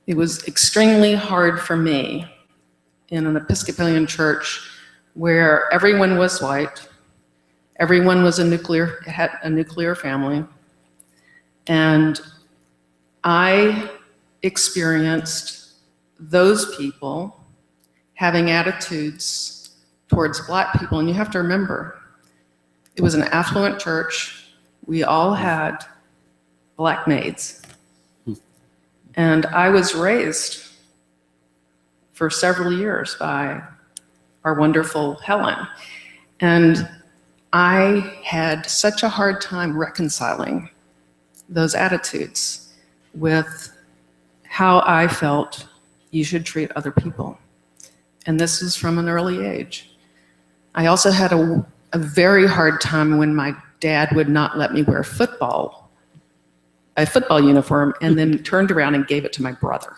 It was extremely hard for me in an Episcopalian church where everyone was white, everyone was had a nuclear family, and I experienced those people having attitudes towards Black people. And you have to remember, it was an affluent church. We all had Black maids. And I was raised for several years by our wonderful Helen. And I had such a hard time reconciling those attitudes with how I felt you should treat other people. And this is from an early age. I also had a very hard time when my dad would not let me wear a football uniform, and then turned around and gave it to my brother.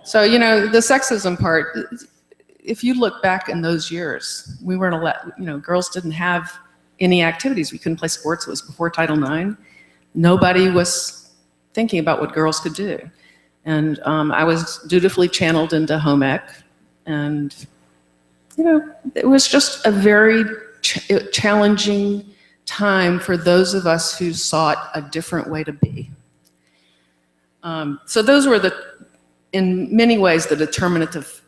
So, you know, the sexism part, if you look back in those years, we weren't allowed, you know, girls didn't have any activities. We couldn't play sports. It was before Title IX. Nobody was thinking about what girls could do. And I was dutifully channeled into home ec. And, you know, it was just a very challenging time for those of us who sought a different way to be. So those were in many ways, the determinative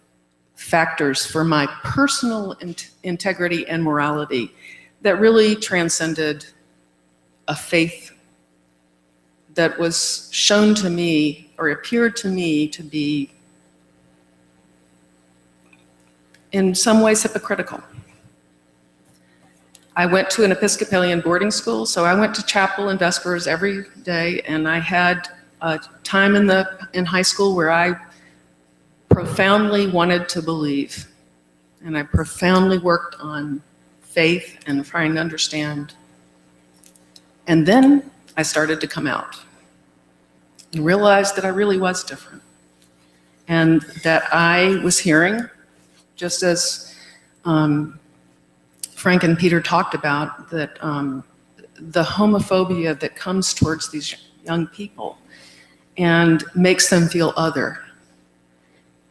factors for my personal integrity and morality that really transcended a faith that was shown to me or appeared to me to be in some ways hypocritical. I went to an Episcopalian boarding school, so I went to chapel and vespers every day, and I had a time in high school where I profoundly wanted to believe, and I profoundly worked on faith and trying to understand. And then I started to come out and realized that I really was different, and that I was hearing, just as Frank and Peter talked about, that the homophobia that comes towards these young people and makes them feel other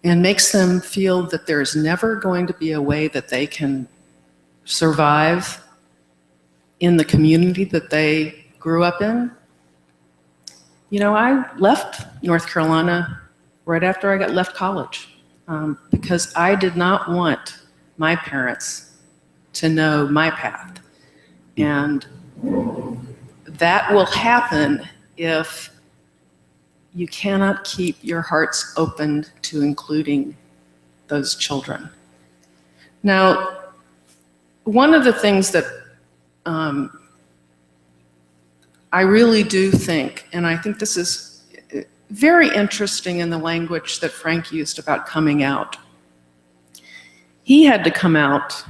and makes them feel that there's never going to be a way that they can survive in the community that they grew up in. You know, I left North Carolina right after I left college because I did not want my parents to know my path. And that will happen if you cannot keep your hearts open to including those children. Now, one of the things that I really do think, and I think this is very interesting in the language that Frank used about coming out. He had to come out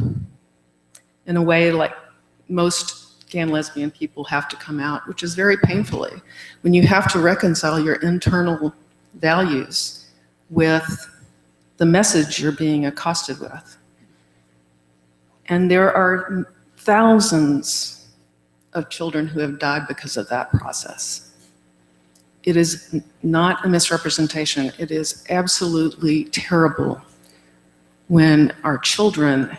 in a way like most gay and lesbian people have to come out, which is very painfully, when you have to reconcile your internal values with the message you're being accosted with. And there are thousands of children who have died because of that process. It is not a misrepresentation. It is absolutely terrible when our children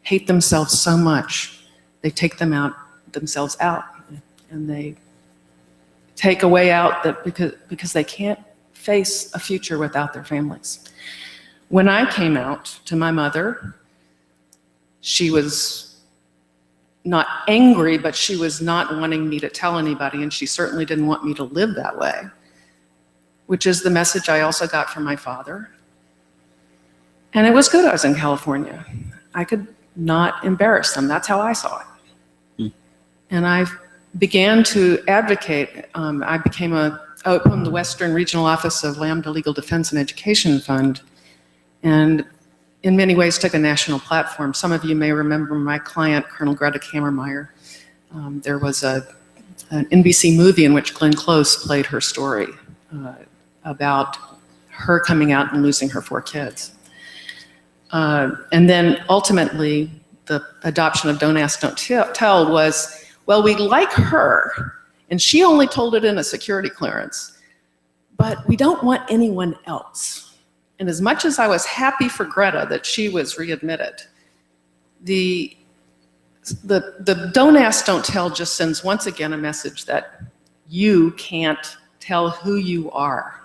hate themselves so much, they take themselves out, and they take a way out that because they can't face a future without their families. When I came out to my mother, she was not angry, but she was not wanting me to tell anybody, and she certainly didn't want me to live that way, which is the message I also got from my father. And it was good I was in California. I could not embarrass them. That's how I saw it. And I began to advocate. I opened the Western Regional Office of Lambda Legal Defense and Education Fund, and in many ways took a national platform. Some of you may remember my client, Colonel Greta Kammermeyer. There was an NBC movie in which Glenn Close played her story about her coming out and losing her 4 kids. And then ultimately, the adoption of Don't Ask, Don't Tell was, well, we like her, and she only told it in a security clearance, but we don't want anyone else. And as much as I was happy for Greta that she was readmitted, the don't ask, don't tell just sends once again a message that you can't tell who you are.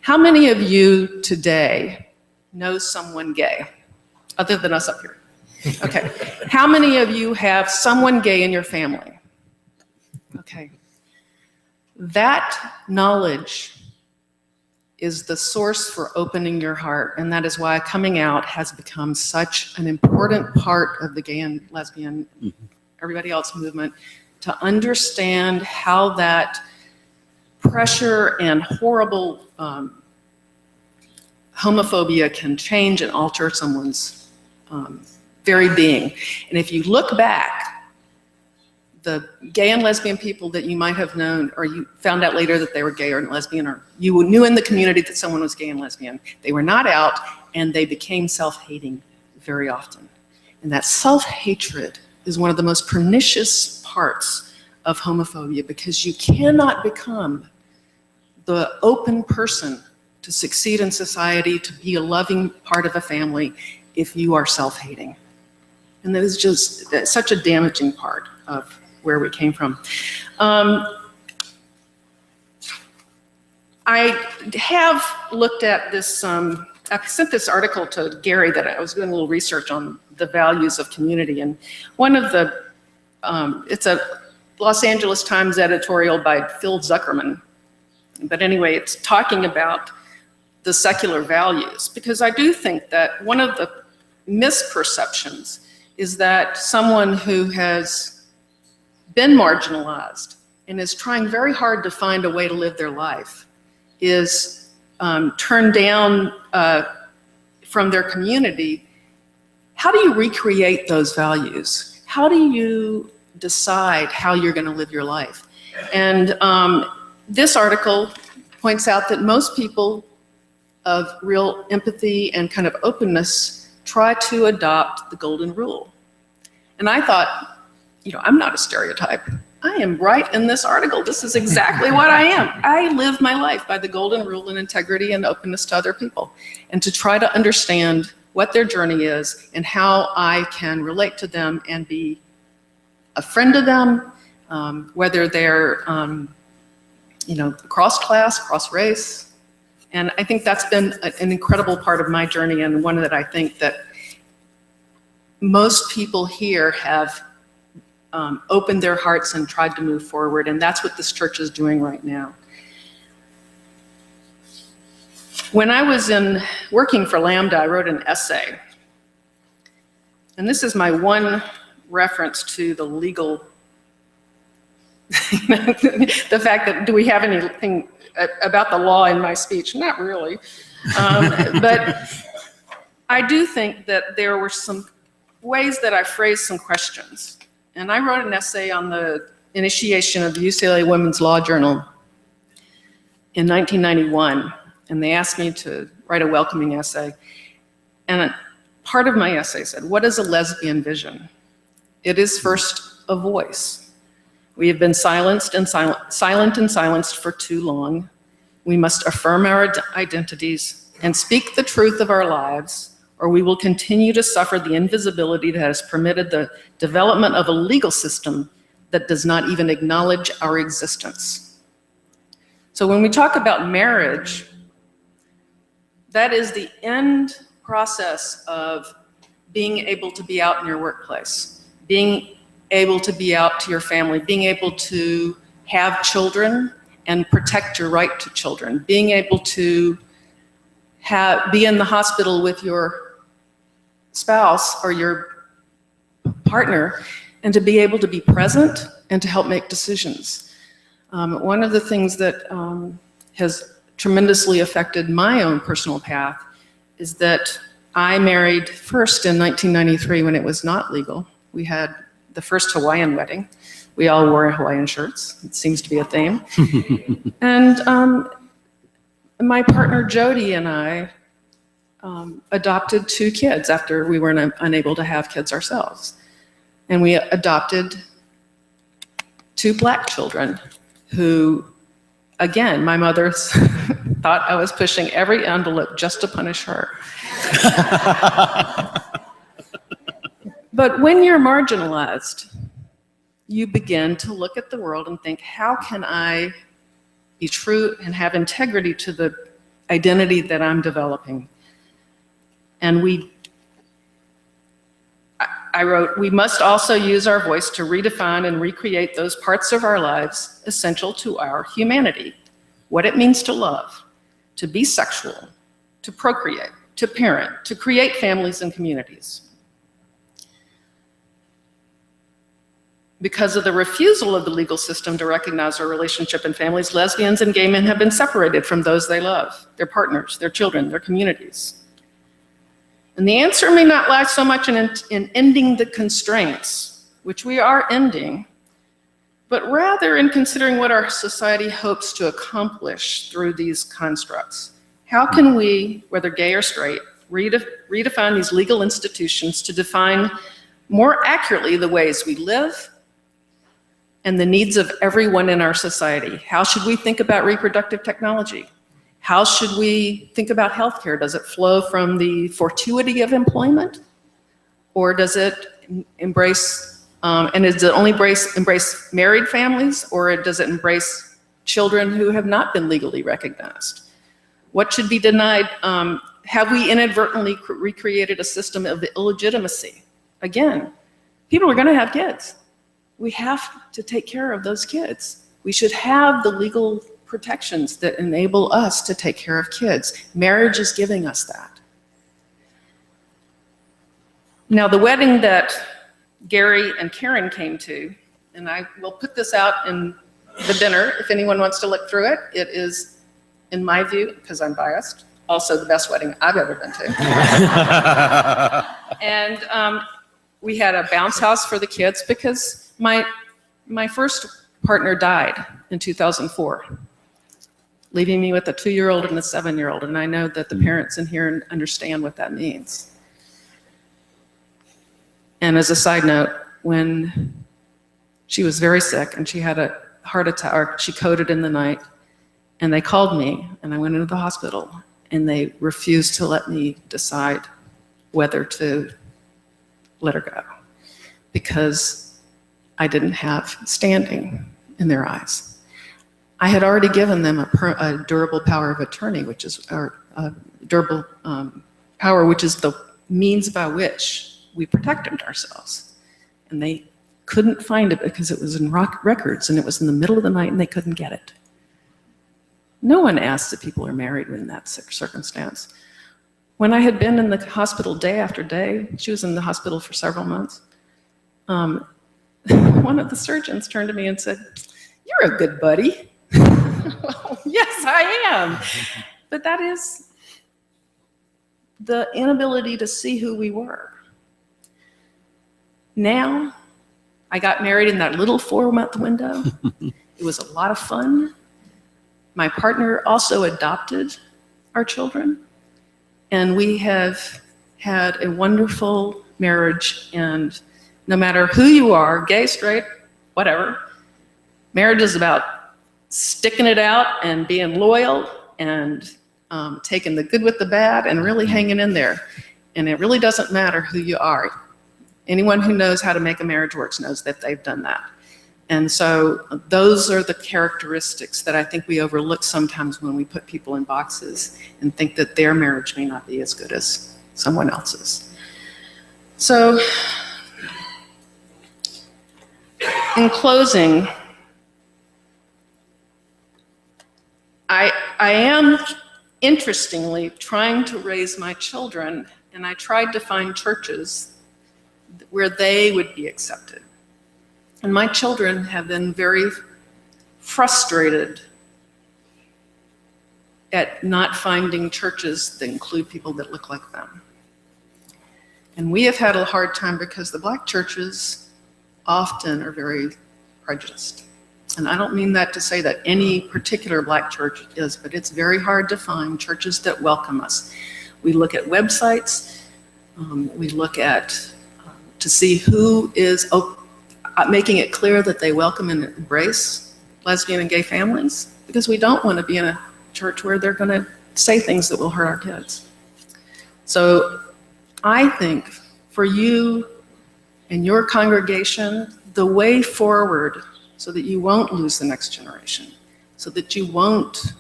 How many of you today know someone gay, other than us up here? Okay. How many of you have someone gay in your family? Okay. That knowledge is the source for opening your heart, and that is why coming out has become such an important part of the gay and lesbian, everybody else movement, to understand how that pressure and horrible homophobia can change and alter someone's very being. And if you look back, the gay and lesbian people that you might have known, or you found out later that they were gay or lesbian, or you knew in the community that someone was gay and lesbian, they were not out, and they became self-hating very often. And that self-hatred is one of the most pernicious parts of homophobia, because you cannot become the open person to succeed in society, to be a loving part of a family, if you are self-hating. And that is just such a damaging part of where we came from. I have looked at this, I sent this article to Gary that I was doing a little research on the values of community, and one of the, it's a Los Angeles Times editorial by Phil Zuckerman. But anyway, it's talking about the secular values, because I do think that one of the misperceptions is that someone who has been marginalized and is trying very hard to find a way to live their life is turned down from their community. How do you recreate those values? How do you decide how you're going to live your life? And this article points out that most people of real empathy and kind of openness try to adopt the golden rule. And I thought, you know, I'm not a stereotype. I am right in this article. This is exactly what I am. I live my life by the golden rule and integrity and openness to other people, and to try to understand what their journey is and how I can relate to them and be a friend to them, whether they're, you know, cross-class, cross-race. And I think that's been an incredible part of my journey, and one that I think that most people here have opened their hearts and tried to move forward, and that's what this church is doing right now. When I was working for Lambda, I wrote an essay, and this is my one reference to the legal, the fact that, do we have anything about the law in my speech? Not really, but I do think that there were some ways that I phrased some questions. And I wrote an essay on the initiation of the UCLA Women's Law Journal in 1991, and they asked me to write a welcoming essay. And part of my essay said, what is a lesbian vision? It is first a voice. We have been silent and silenced for too long. We must affirm our identities and speak the truth of our lives, or we will continue to suffer the invisibility that has permitted the development of a legal system that does not even acknowledge our existence. So when we talk about marriage, that is the end process of being able to be out in your workplace, being able to be out to your family, being able to have children and protect your right to children, being able to be in the hospital with your spouse or your partner, and to be able to be present and to help make decisions. One of the things that has tremendously affected my own personal path is that I married first in 1993 when it was not legal. We had the first Hawaiian wedding. We all wore Hawaiian shirts. It seems to be a theme. And my partner Jody and I adopted 2 kids after we were unable to have kids ourselves. And we adopted 2 black children who again, my mother thought I was pushing every envelope just to punish her. But when you're marginalized, you begin to look at the world and think, how can I be true and have integrity to the identity that I'm developing? And I wrote, we must also use our voice to redefine and recreate those parts of our lives essential to our humanity. What it means to love, to be sexual, to procreate, to parent, to create families and communities. Because of the refusal of the legal system to recognize our relationship in families, lesbians and gay men have been separated from those they love, their partners, their children, their communities. And the answer may not lie so much in ending the constraints, which we are ending, but rather in considering what our society hopes to accomplish through these constructs. How can we, whether gay or straight, redefine these legal institutions to define more accurately the ways we live and the needs of everyone in our society? How should we think about reproductive technology? How should we think about healthcare? Does it flow from the fortuity of employment? Or does it embrace, and does it only embrace married families, or does it embrace children who have not been legally recognized? What should be denied? Have we inadvertently recreated a system of illegitimacy? Again, people are gonna have kids. We have to take care of those kids. We should have the legal protections that enable us to take care of kids. Marriage is giving us that. Now, the wedding that Gary and Karen came to, and I will put this out in the dinner if anyone wants to look through it. It is, in my view, because I'm biased, also the best wedding I've ever been to. And we had a bounce house for the kids because my first partner died in 2004. Leaving me with a 2-year-old and a 7-year-old, and I know that the parents in here understand what that means. And as a side note, when she was very sick and she had a heart attack, or she coded in the night, and they called me, and I went into the hospital, and they refused to let me decide whether to let her go, because I didn't have standing in their eyes. I had already given them a durable power of attorney, which is our durable power, which is the means by which we protected ourselves. And they couldn't find it because it was in records, and it was in the middle of the night, and they couldn't get it. No one asks if people are married in that circumstance. When I had been in the hospital day after day, she was in the hospital for several months, one of the surgeons turned to me and said, "You're a good buddy." Well, yes, I am. But that is the inability to see who we were. Now, I got married in that little 4-month window. It was a lot of fun. My partner also adopted our children, and we have had a wonderful marriage. And no matter who you are, gay, straight, whatever, marriage is about sticking it out and being loyal and taking the good with the bad and really hanging in there. And it really doesn't matter who you are. Anyone who knows how to make a marriage work knows that they've done that. And so those are the characteristics that I think we overlook sometimes when we put people in boxes and think that their marriage may not be as good as someone else's. So, in closing, I am, interestingly, trying to raise my children, and I tried to find churches where they would be accepted. And my children have been very frustrated at not finding churches that include people that look like them. And we have had a hard time because the black churches often are very prejudiced. And I don't mean that to say that any particular black church is, but it's very hard to find churches that welcome us. We look at websites, we look at to see who is making it clear that they welcome and embrace lesbian and gay families. because we don't want to be in a church where they're going to say things that will hurt our kids. So I think for you and your congregation, the way forward so that you won't lose the next generation, so that you won't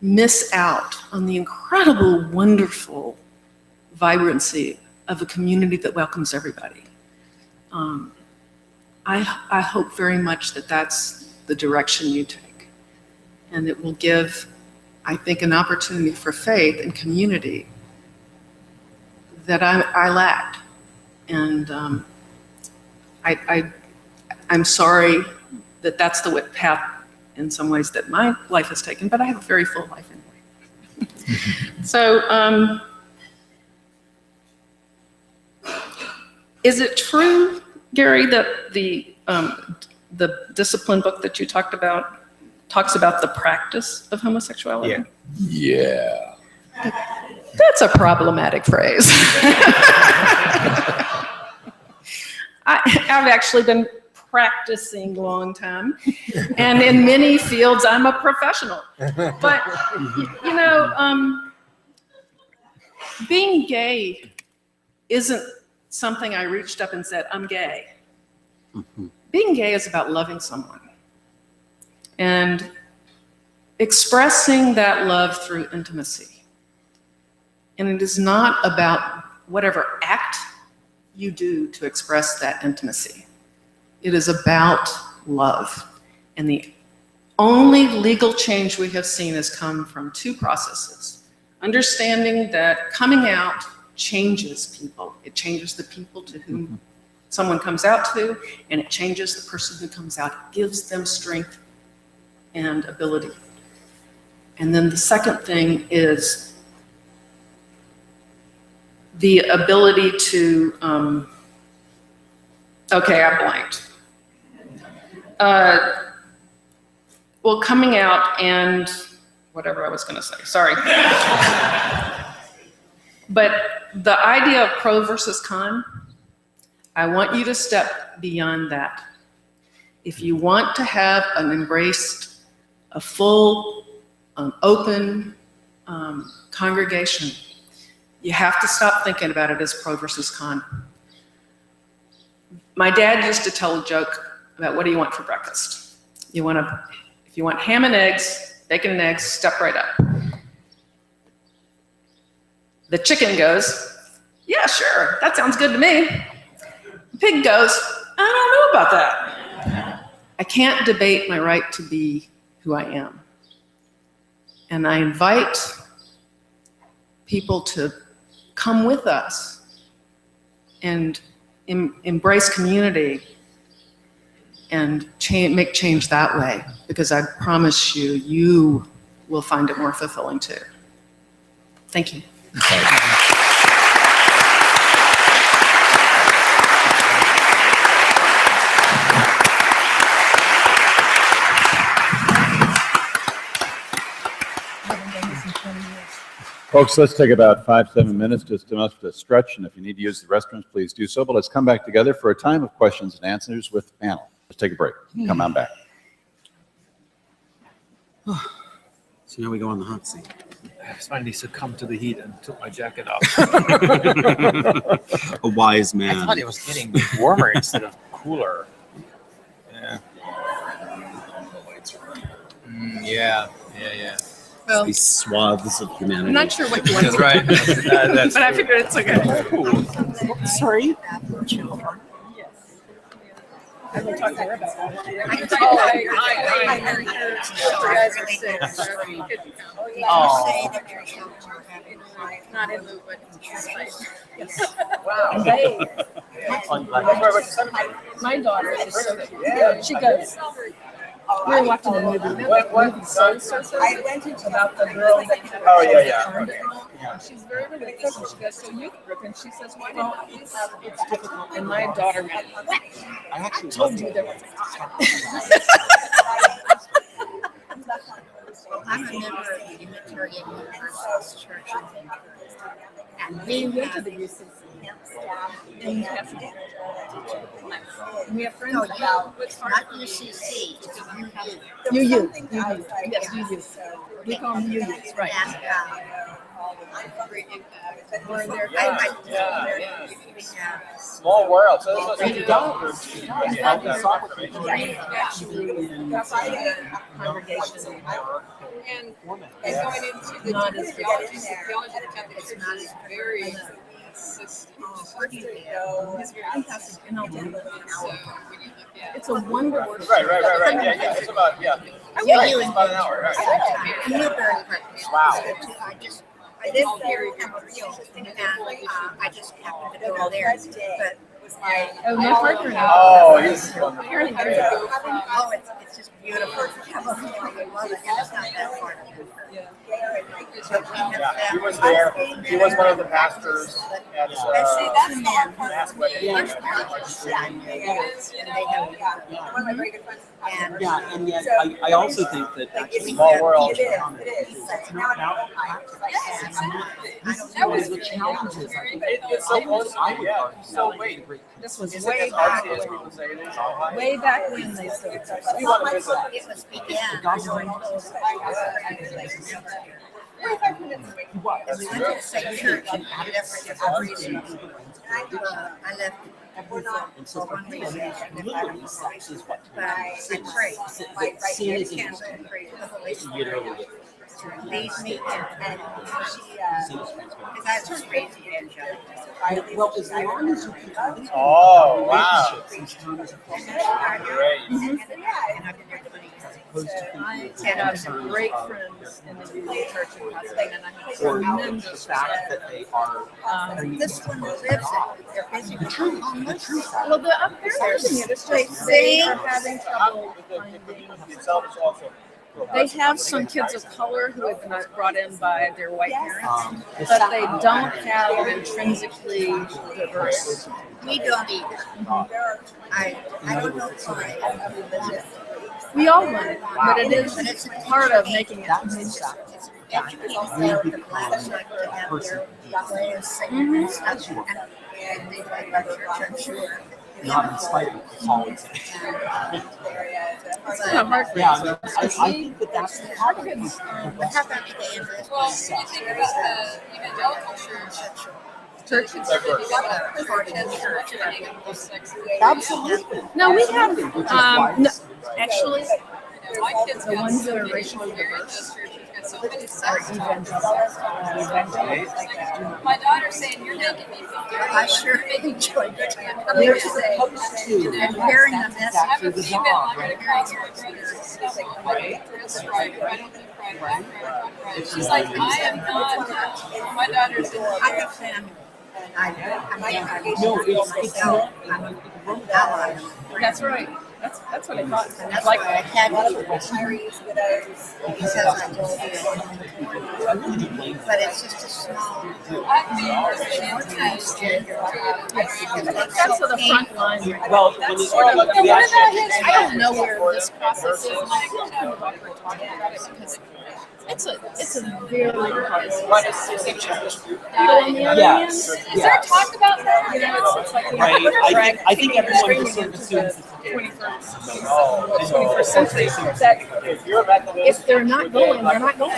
miss out on the incredible, wonderful vibrancy of a community that welcomes everybody. I hope very much that that's the direction you take. And it will give, I think, an opportunity for faith and community that I lacked. And I'm sorry that that's the path in some ways that my life has taken, but I have a very full life anyway. So, is it true, Gary, that the discipline book that you talked about talks about the practice of homosexuality? Yeah. That's a problematic phrase. I've actually been practicing a long time, and in many fields I'm a professional. But you know, being gay isn't something I reached up and said, I'm gay. Mm-hmm. Being gay is about loving someone and expressing that love through intimacy. And it is not about whatever act you do to express that intimacy. It is about love. And the only legal change we have seen has come from two processes. Understanding that coming out changes people. It changes the people to whom someone comes out to, and it changes the person who comes out. It gives them strength and ability. And then the second thing is the ability to, okay, I blanked. Well, coming out and whatever I was going to say, sorry. But the idea of pro versus con, I want you to step beyond that. If you want to have an embraced, a full, open congregation, you have to stop thinking about it as pro versus con. My dad used to tell a joke about what do you want for breakfast? If you want ham and eggs, bacon and eggs, step right up. The chicken goes, yeah, sure, that sounds good to me. The pig goes, I don't know about that. I can't debate my right to be who I am. And I invite people to come with us and embrace community and make change that way, because I promise you, you will find it more fulfilling too. Thank you. Folks, let's take about 5-7 minutes, just enough to stretch, and if you need to use the restrooms, please do so. But let's come back together for a time of questions and answers with the panel. Let's take a break. Come on back. So now we go on the hot seat. I finally succumbed to the heat and took my jacket off. A wise I man. thought it was getting warmer instead of cooler. Yeah. Yeah. Well, These swaths of humanity. I'm not sure what you want That's to right. That's but I figured it's okay. cool. Sorry? I've been talking to her about that. Not in the My daughter is so good. She goes. We were watching a movie. Soul Surfer about the girl that. Oh, yeah. And she's very religious, and she goes, so youth group, and she says, why not? It's difficult. And my daughter went, what? I actually told you there was I'm a member of the Unitarian Universalist Church in Vancouver. And we went to the UCC. in Pasadena. We have friends. No, now. not UCC, it's UU. UU. Yes, UU. We call them UUs, right? And, We're there. Small world. So this was a Congregation. And going into the Not as theology of the Catholic Church is very consistent. And I'll tell you, So when you look at it's a wonderful. Right. Yeah. It's about Yeah, you it's about an hour. Right. Newberry Park. Wow. I live here in Camarillo, and I just happened to go there, but Oh, my partner and I. Oh, he's wonderful. it's just beautiful. I love it, and it's not that far. Yeah, he was there. He was one of the pastors at last wedding. And yet I also think that actually Small world. it's not about was the challenges. It's so close. Yeah. So wait. This was Is it way as back artsy as people say it is? way back when they started. We want to visit. It was began. We went to the same church and I left for reasons. I left for one reason. But I prayed. Sin is the Holy Spirit. Lead me and because I was crazy angelic. Well, as long as you keep Oh, wow. Great. And I've been there 20 years. And I have some great friends in the UU church in Pasadena, and I have or the tremendous fact that they are This one lives it. They're busy with homeless. Well, they're using it. It's just they are having trouble finding. Itself is also. They have some kids of color who have been brought in by their white parents, but they don't have intrinsically diverse. We don't either. I don't know why. We all want it, but it is part of making it. It's educating them, the black side to have their way of singing and stuff. And they like our church, I'm sure. not in spite of the politics. It's not hard for Yeah, I think that that's part of it. What happened to the Andrews? Well, when you think about the evangelical church, Absolutely. No, we have, no, actually, my kids the got ones so that are many racially experiences. diverse Got so many are sects. evangelicals. My daughter's saying, "You're making me feel good." I sure enjoyed it. They're supposed to. And hearing the message. I have a female, I'm going to call her brother. I don't dress right, or I don't look right, or act right, or walk right. She's like, I am not. My daughter's in I'm the a fan. I'm No, it's not. That's right. That's what I thought. And that's Like, why I had retirees, widows, because I told you. But it's just a small. I've been into that's for the front line. Well, when it's What about I don't know where this process is. I don't know what we're talking about it because it's a very hard process. But on the other hand, Yes. Is there talk about that? you know, it's like Right. I think everyone just just assumes the 21st century. That If you're a Methodist, if they're not going, they're not going.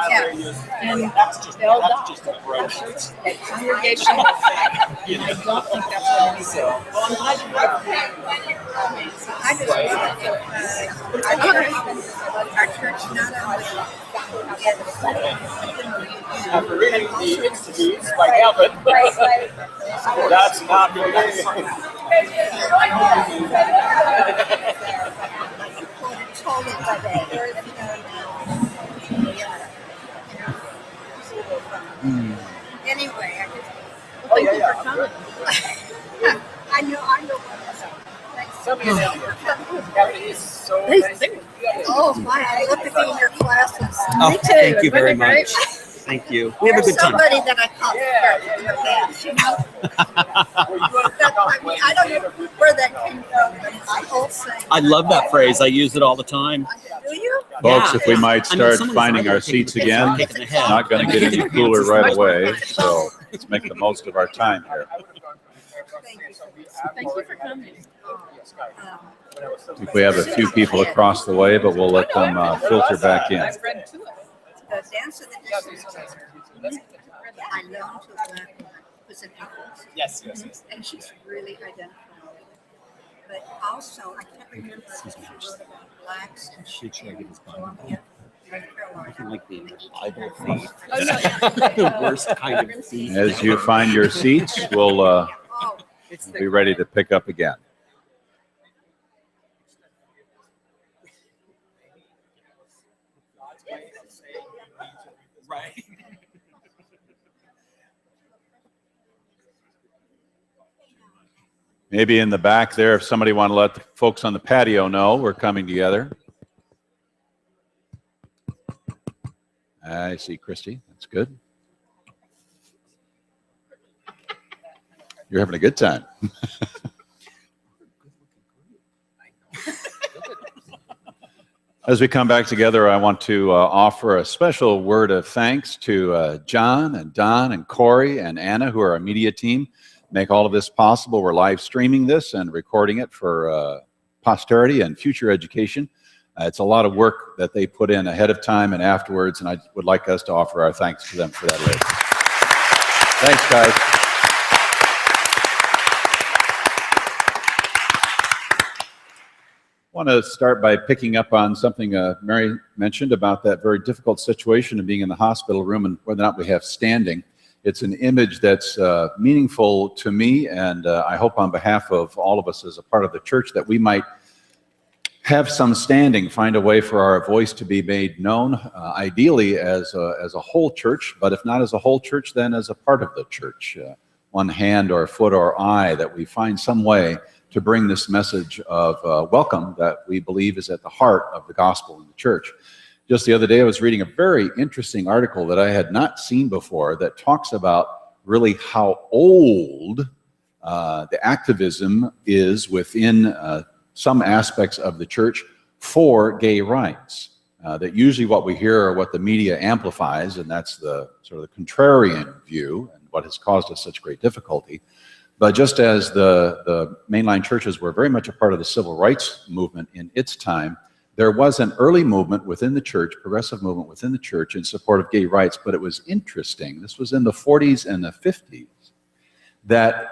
Yeah. And that's just they'll die. that's just a approach. That congregation, I don't think that's what it is. Well, I'm glad you brought it up. I just love it. Our church not only after reading the Institutes by Calvin, that's not for me. told it by day. Anyway, I just. Thank you for coming. I know what that's about. Somebody Calvin is so They- nice. they- Oh, my, I love to be in your classes. Oh, Me too. thank you very Wasn't it great? much. Thank you. We have a There's good time. somebody that I caught in the past, you know? I mean, I don't know where that came from, but it's a whole thing. I love that phrase. I use it all the time. Do you? Folks, Yeah. if we might I mean, start someone's finding either our taking seats the piss or again. taking the It's head. not going to get any cooler right away, so let's make the most of our time here. Thank you for coming. I think we have a few people across the way, but we'll let them filter back in. I've read two of them. The dance of the distance. I learned to work with Pacific Coast. Yes, yes, yes. And she's really identified. But also, I can't remember if she wrote about blacks and shit in Columbia, North I Carolina. like being a Bible thief. Oh, no. The worst kind of thief. As you find your seats, we'll Oh, be ready to pick up again. Right. Maybe in the back there, if somebody want to let the folks on the patio know we're coming together. I see Christy. That's good. You're having a good time. As we come back together, I want to offer a special word of thanks to John and Don and Corey and Anna, who are our media team, make all of this possible. We're live streaming this and recording it for posterity and future education. It's a lot of work that they put in ahead of time and afterwards, and I would like us to offer our thanks to them for that later. Thanks, guys. I want to start by picking up on something Mary mentioned about that very difficult situation of being in the hospital room and whether or not we have standing. It's an image that's meaningful to me, and I hope on behalf of all of us as a part of the church that we might have some standing, find a way for our voice to be made known, ideally as a whole church, but if not as a whole church, then as a part of the church, one hand or foot or eye, that we find some way to bring this message of welcome that we believe is at the heart of the gospel in the church. Just the other day, I was reading a very interesting article that I had not seen before that talks about really how old the activism is within some aspects of the church for gay rights. That usually what we hear are what the media amplifies, and that's the sort of the contrarian view and what has caused us such great difficulty. But just as the mainline churches were very much a part of the civil rights movement in its time, there was an early movement within the church, progressive movement within the church in support of gay rights, but it was interesting. This was in the 40s and the 50s, that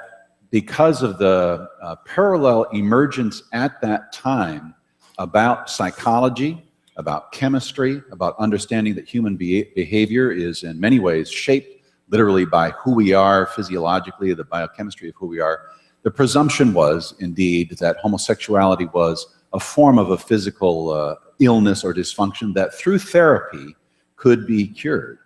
because of the parallel emergence at that time about psychology, about chemistry, about understanding that human behavior is in many ways shaped literally by who we are physiologically, the biochemistry of who we are, the presumption was indeed that homosexuality was a form of a physical illness or dysfunction that through therapy could be cured.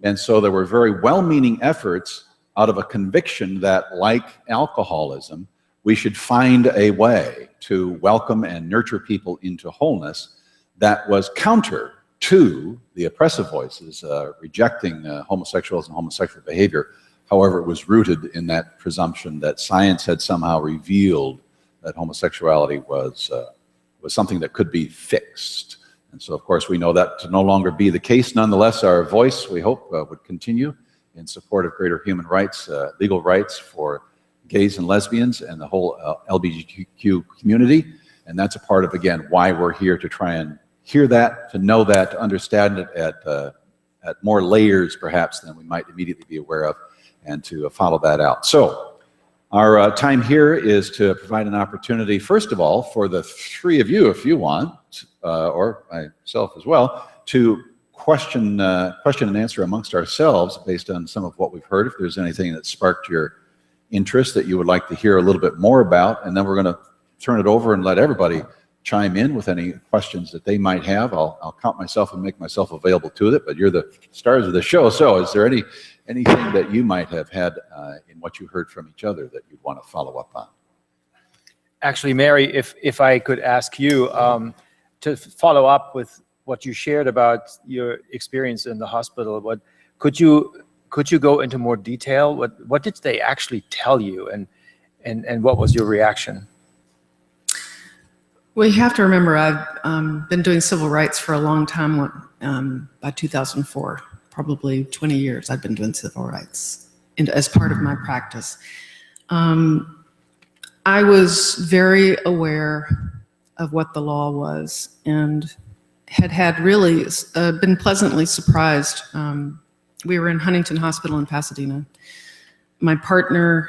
And so there were very well-meaning efforts out of a conviction that, like alcoholism, we should find a way to welcome and nurture people into wholeness that was counter to the oppressive voices rejecting homosexuals and homosexual behavior. However, it was rooted in that presumption that science had somehow revealed that homosexuality was something that could be fixed. And so, of course, we know that to no longer be the case. Nonetheless, our voice, we hope, would continue in support of greater human rights, legal rights for gays and lesbians and the whole LGBTQ community. And that's a part of, again, why we're here, to try and hear that, to know that, to understand it at more layers, perhaps, than we might immediately be aware of, and to follow that out. So our time here is to provide an opportunity, first of all, for the three of you, if you want, or myself as well, to question and answer amongst ourselves based on some of what we've heard, if there's anything that sparked your interest that you would like to hear a little bit more about, and then we're going to turn it over and let everybody chime in with any questions that they might have. I'll count myself and make myself available to it, but you're the stars of the show. So is there anything that you might have had in what you heard from each other that you'd want to follow up on? Actually, Mary, if I could ask you to follow up with what you shared about your experience in the hospital, could you go into more detail? What did they actually tell you, and what was your reaction? Well, you have to remember, I've been doing civil rights for a long time. By 2004, probably 20 years, I've been doing civil rights as part of my practice. I was very aware of what the law was and had really been pleasantly surprised. We were in Huntington Hospital in Pasadena. My partner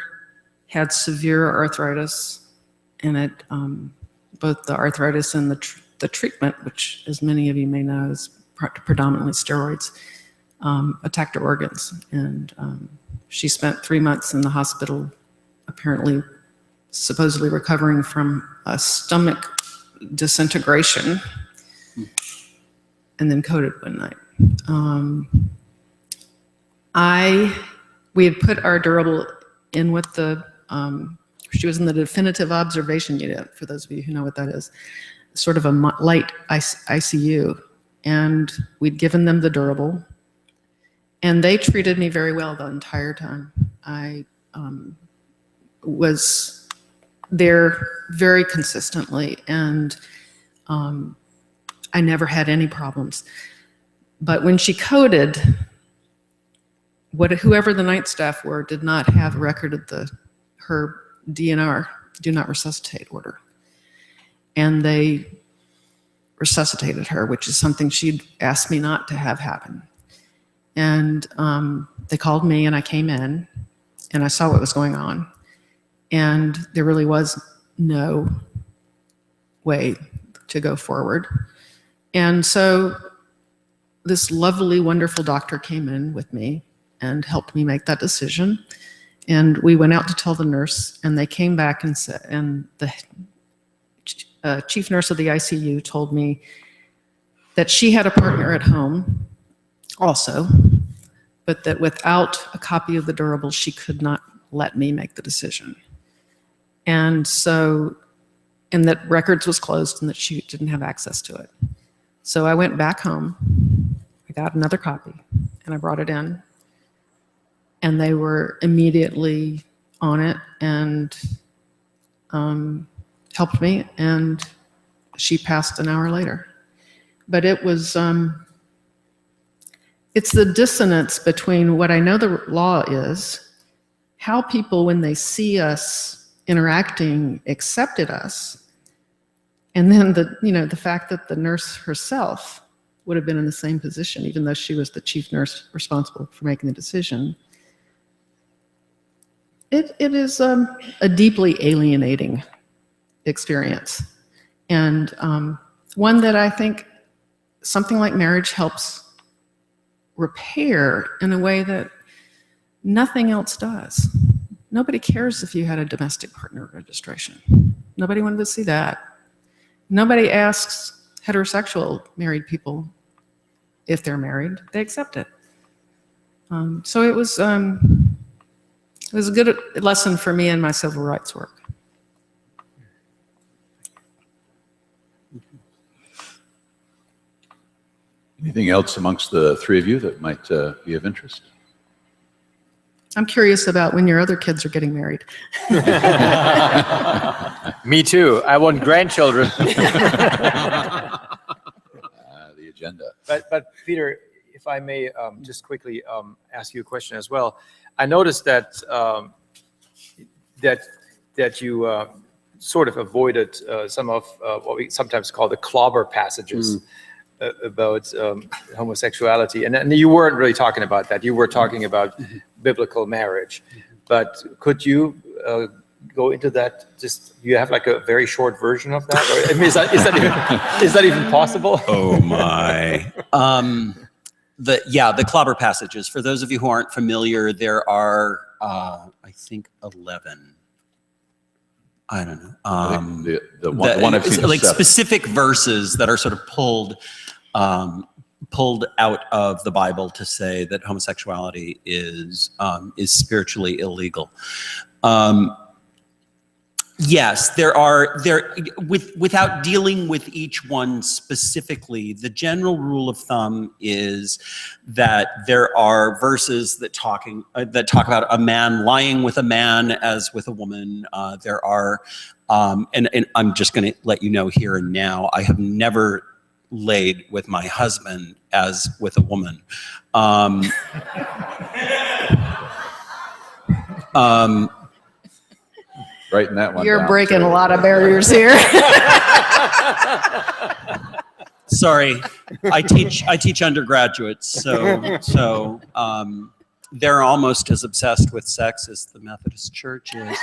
had severe arthritis, and it both the arthritis and the treatment, which, as many of you may know, is predominantly steroids, attacked her organs. And she spent 3 months in the hospital, apparently, supposedly recovering from a stomach disintegration, and then coded one night. We had put our durable in with the, she was in the definitive observation unit, for those of you who know what that is, sort of a light ICU. And we'd given them the durable, and they treated me very well the entire time. I was there very consistently, and I never had any problems. But when she coded, whoever the night staff were did not have a record of her DNR, do not resuscitate order. And they resuscitated her, which is something she'd asked me not to have happen. And they called me, and I came in, and I saw what was going on. And there really was no way to go forward. And so this lovely, wonderful doctor came in with me and helped me make that decision. And we went out to tell the nurse, and they came back and said, and the chief nurse of the ICU told me that she had a partner at home also, but that without a copy of the durable, she could not let me make the decision. And so, and that records was closed and that she didn't have access to it. So I went back home, I got another copy, and I brought it in. And they were immediately on it and helped me, and she passed an hour later. But it was, it's the dissonance between what I know the law is, how people, when they see us interacting, accepted us, and then the fact that the nurse herself would have been in the same position, even though she was the chief nurse responsible for making the decision. It is a deeply alienating experience, and one that I think something like marriage helps repair in a way that nothing else does. Nobody cares if you had a domestic partner registration. Nobody wanted to see that. Nobody asks heterosexual married people if they're married. They accept it. So it was a good lesson for me in my civil rights work. Anything else amongst the three of you that might be of interest? I'm curious about when your other kids are getting married. Me too. I want grandchildren. The agenda. But Peter, if I may just quickly ask you a question as well. I noticed that that you sort of avoided some of what we sometimes call the clobber passages about homosexuality, and you weren't really talking about that. You were talking about biblical marriage, but could you go into that? Just, do you have like a very short version of that? Or, I mean, is that even possible? Oh my. The clobber passages. For those of you who aren't familiar, there are I think 11. I don't know. The one I've seen is like 7. specific verses that are sort of pulled out of the Bible to say that homosexuality is spiritually illegal. Yes, without dealing with each one specifically, the general rule of thumb is that there are verses that talk about a man lying with a man as with a woman. There are, and I'm just going to let you know here and now, I have never laid with my husband as with a woman. Writing that one You're down, breaking too. a lot of barriers here. Sorry, I teach undergraduates, so they're almost as obsessed with sex as the Methodist Church is.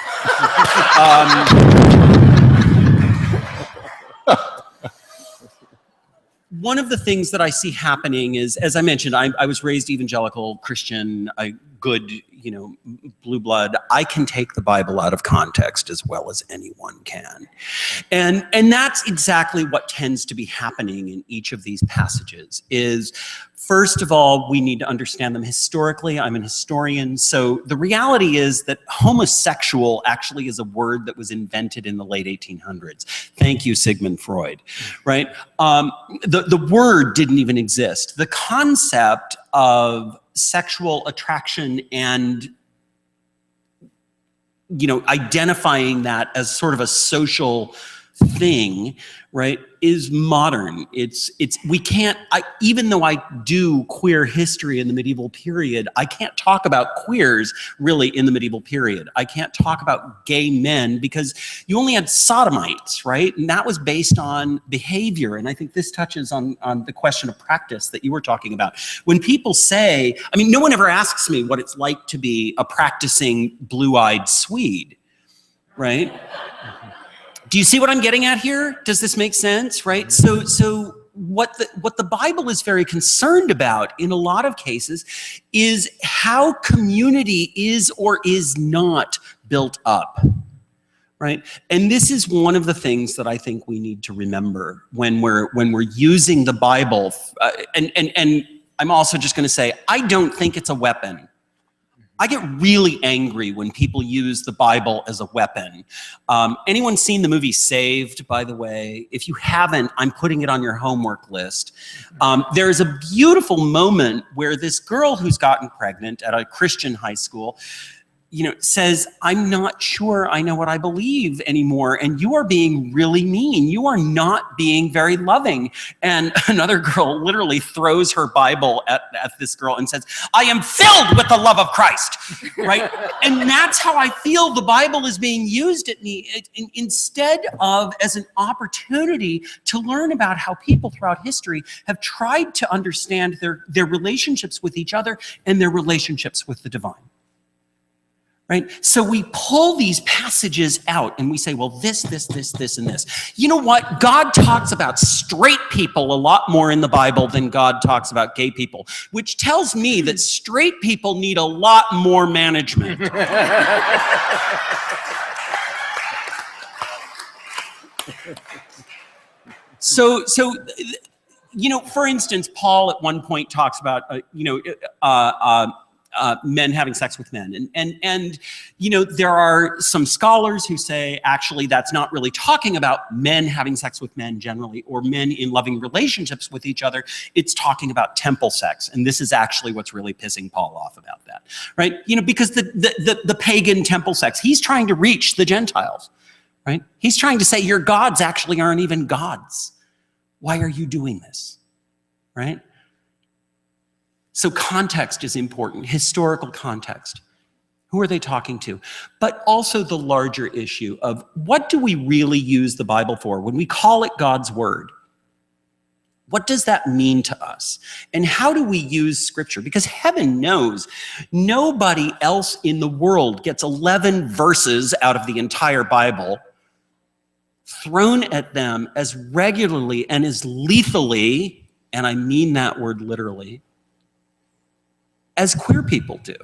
One of the things that I see happening is, as I mentioned, I was raised evangelical Christian, good, blue blood. I can take the Bible out of context as well as anyone can. And that's exactly what tends to be happening in each of these passages is, first of all, we need to understand them historically. I'm an historian. So the reality is that homosexual actually is a word that was invented in the late 1800s. Thank you, Sigmund Freud, right? The word didn't even exist. The concept of sexual attraction and identifying that as sort of a social thing, right, is modern. We can't, even though I do queer history in the medieval period, I can't talk about queers really in the medieval period. I can't talk about gay men because you only had sodomites, right? And that was based on behavior. And I think this touches on the question of practice that you were talking about. When people say, no one ever asks me what it's like to be a practicing blue-eyed Swede, right? Do you see what I'm getting at here? Does this make sense, right? So what the Bible is very concerned about in a lot of cases is how community is or is not built up, right? And this is one of the things that I think we need to remember when we're using the Bible. And I'm also just going to say, I don't think it's a weapon. I get really angry when people use the Bible as a weapon. Anyone seen the movie Saved, by the way? If you haven't, I'm putting it on your homework list. There's a beautiful moment where this girl who's gotten pregnant at a Christian high school, says, I'm not sure I know what I believe anymore, and you are being really mean. You are not being very loving. And another girl literally throws her Bible at this girl and says, I am filled with the love of Christ, right? And that's how I feel the Bible is being used at me, instead of as an opportunity to learn about how people throughout history have tried to understand their relationships with each other and their relationships with the divine. Right? So we pull these passages out and we say, well, this, and this. You know what? God talks about straight people a lot more in the Bible than God talks about gay people, which tells me that straight people need a lot more management. So, for instance, Paul at one point talks about, men having sex with men. And there are some scholars who say, actually, that's not really talking about men having sex with men generally, or men in loving relationships with each other. It's talking about temple sex. And this is actually what's really pissing Paul off about that, right? Because the pagan temple sex, he's trying to reach the Gentiles, right? He's trying to say, your gods actually aren't even gods. Why are you doing this, right? So context is important, historical context. Who are they talking to? But also the larger issue of what do we really use the Bible for? When we call it God's word, what does that mean to us? And how do we use Scripture? Because heaven knows nobody else in the world gets 11 verses out of the entire Bible thrown at them as regularly and as lethally, and I mean that word literally, as queer people do.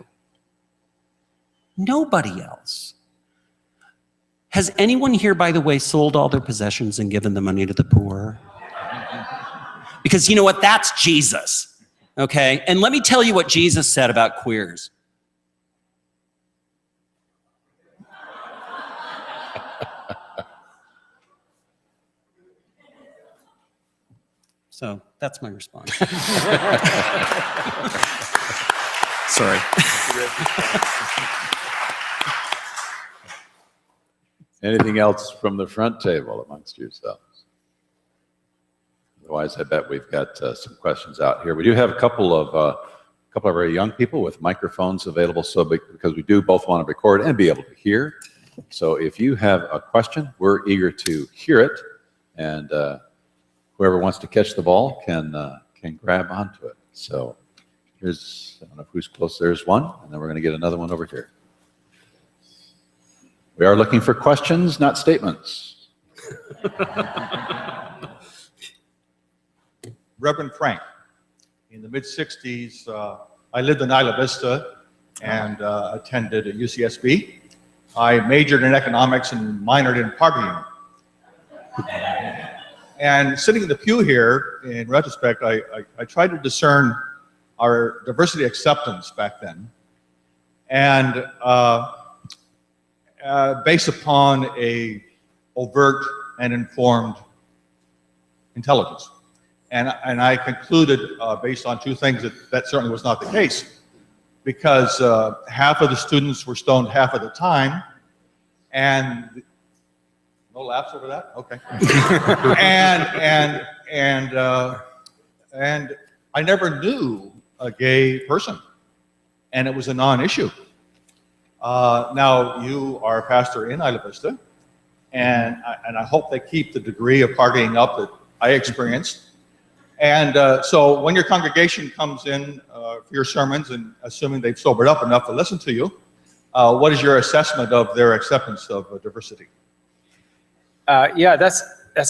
Nobody else. Has anyone here, by the way, sold all their possessions and given the money to the poor? Because you know what? That's Jesus, okay? And let me tell you what Jesus said about queers. So that's my response. Sorry. Anything else from the front table amongst yourselves? Otherwise, I bet we've got some questions out here. We do have a couple of very young people with microphones available, so because we do both want to record and be able to hear. So if you have a question, we're eager to hear it, and whoever wants to catch the ball can grab onto it. So here's, I don't know who's close. There's one, and then we're going to get another one over here. We are looking for questions, not statements. Reverend Frank, in the mid-60s, I lived in Isla Vista and attended a UCSB. I majored in economics and minored in partying. And sitting in the pew here, in retrospect, I tried to discern our diversity acceptance back then, and based upon a overt and informed intelligence. And I concluded, based on two things, that certainly was not the case, because half of the students were stoned half of the time, and no laughs over that? Okay. and I never knew a gay person, and it was a non-issue. Now you are a pastor in Isla Vista, and I hope they keep the degree of partying up that I experienced. And so when your congregation comes in for your sermons, and assuming they've sobered up enough to listen to you, what is your assessment of their acceptance of diversity? Yeah, that's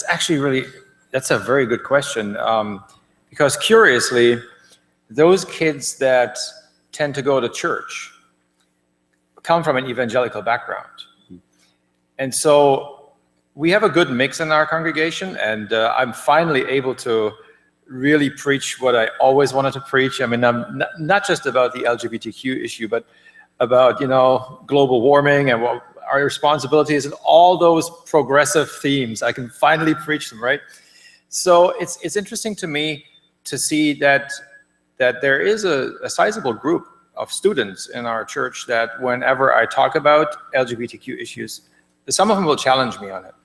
actually that's a very good question. Because curiously, those kids that tend to go to church come from an evangelical background. And so we have a good mix in our congregation, and I'm finally able to really preach what I always wanted to preach. I mean, I'm not just about the LGBTQ issue, but about, global warming and what our responsibilities and all those progressive themes. I can finally preach them, right? So it's interesting to me to see that there is a sizable group of students in our church that whenever I talk about LGBTQ issues, some of them will challenge me on it,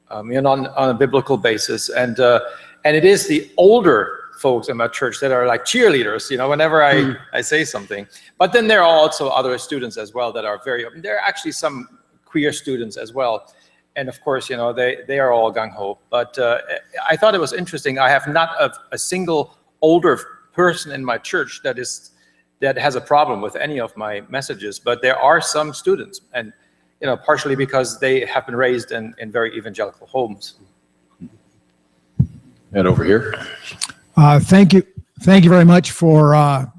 on a biblical basis. And it is the older folks in my church that are like cheerleaders, whenever I say something. But then there are also other students as well that are very open. There are actually some queer students as well. And of course, they are all gung-ho. But I thought it was interesting. I have not a single older person in my church that has a problem with any of my messages. But there are some students, and partially because they have been raised in very evangelical homes. And over here. Thank you very much for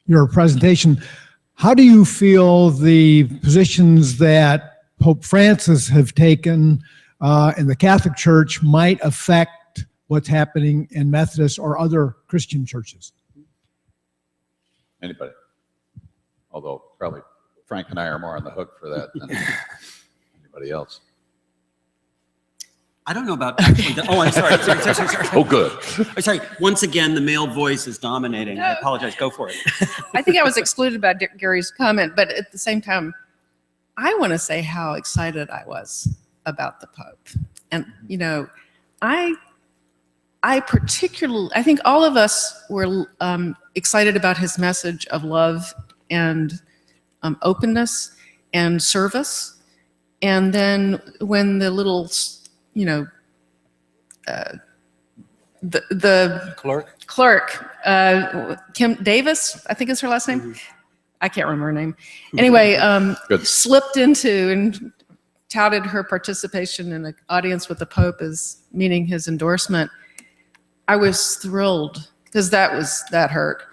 your presentation. How do you feel the positions that Pope Francis have taken in the Catholic Church might affect what's happening in Methodist or other Christian churches? Anybody? Although probably Frank and I are more on the hook for that than anybody else. I don't know about actually. Oh, I'm sorry. Sorry. Oh, good. I'm sorry. Once again, the male voice is dominating. I apologize. Go for it. I think I was excluded by Gary's comment, but at the same time, I want to say how excited I was about the Pope. And, I think all of us were excited about his message of love and openness and service. And then when the little, the clerk, Kim Davis, I think is her last name. Mm-hmm. I can't remember her name. Anyway, slipped into and touted her participation in an audience with the Pope as meaning his endorsement. I was thrilled because that hurt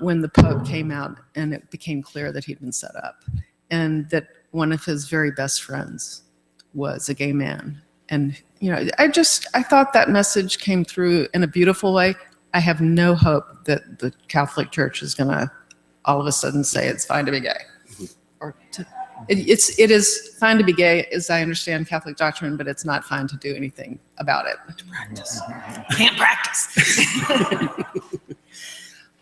when the Pope came out and it became clear that he'd been set up and that one of his very best friends was a gay man. And, I thought that message came through in a beautiful way. I have no hope that the Catholic Church is going to all of a sudden say it's fine to be gay. It is fine to be gay, as I understand Catholic doctrine, but it's not fine to do anything about it. Practice. Can't practice.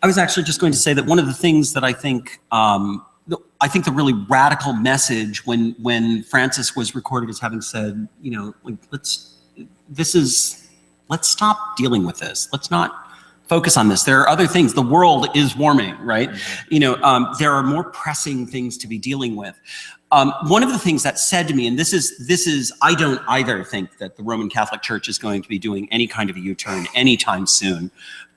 I was actually just going to say that one of the things that I think the really radical message when Francis was recorded as having said, let's stop dealing with this. Let's not focus on this. There are other things. The world is warming, right? You know, there are more pressing things to be dealing with. One of the things that said to me, and this is, I don't either think that the Roman Catholic Church is going to be doing any kind of a U-turn anytime soon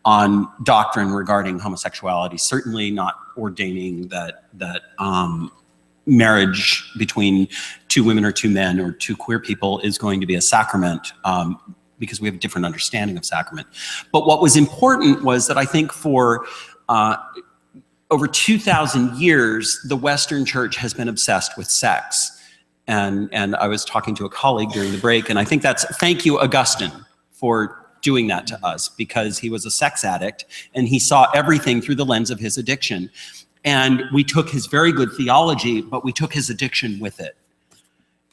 on doctrine regarding homosexuality, certainly not ordaining that marriage between two women or two men or two queer people is going to be a sacrament, because we have a different understanding of sacrament. But what was important was that I think for over 2,000 years, the Western Church has been obsessed with sex. And I was talking to a colleague during the break, and I think thank you, Augustine, for doing that to us, because he was a sex addict and he saw everything through the lens of his addiction. And we took his very good theology, but we took his addiction with it.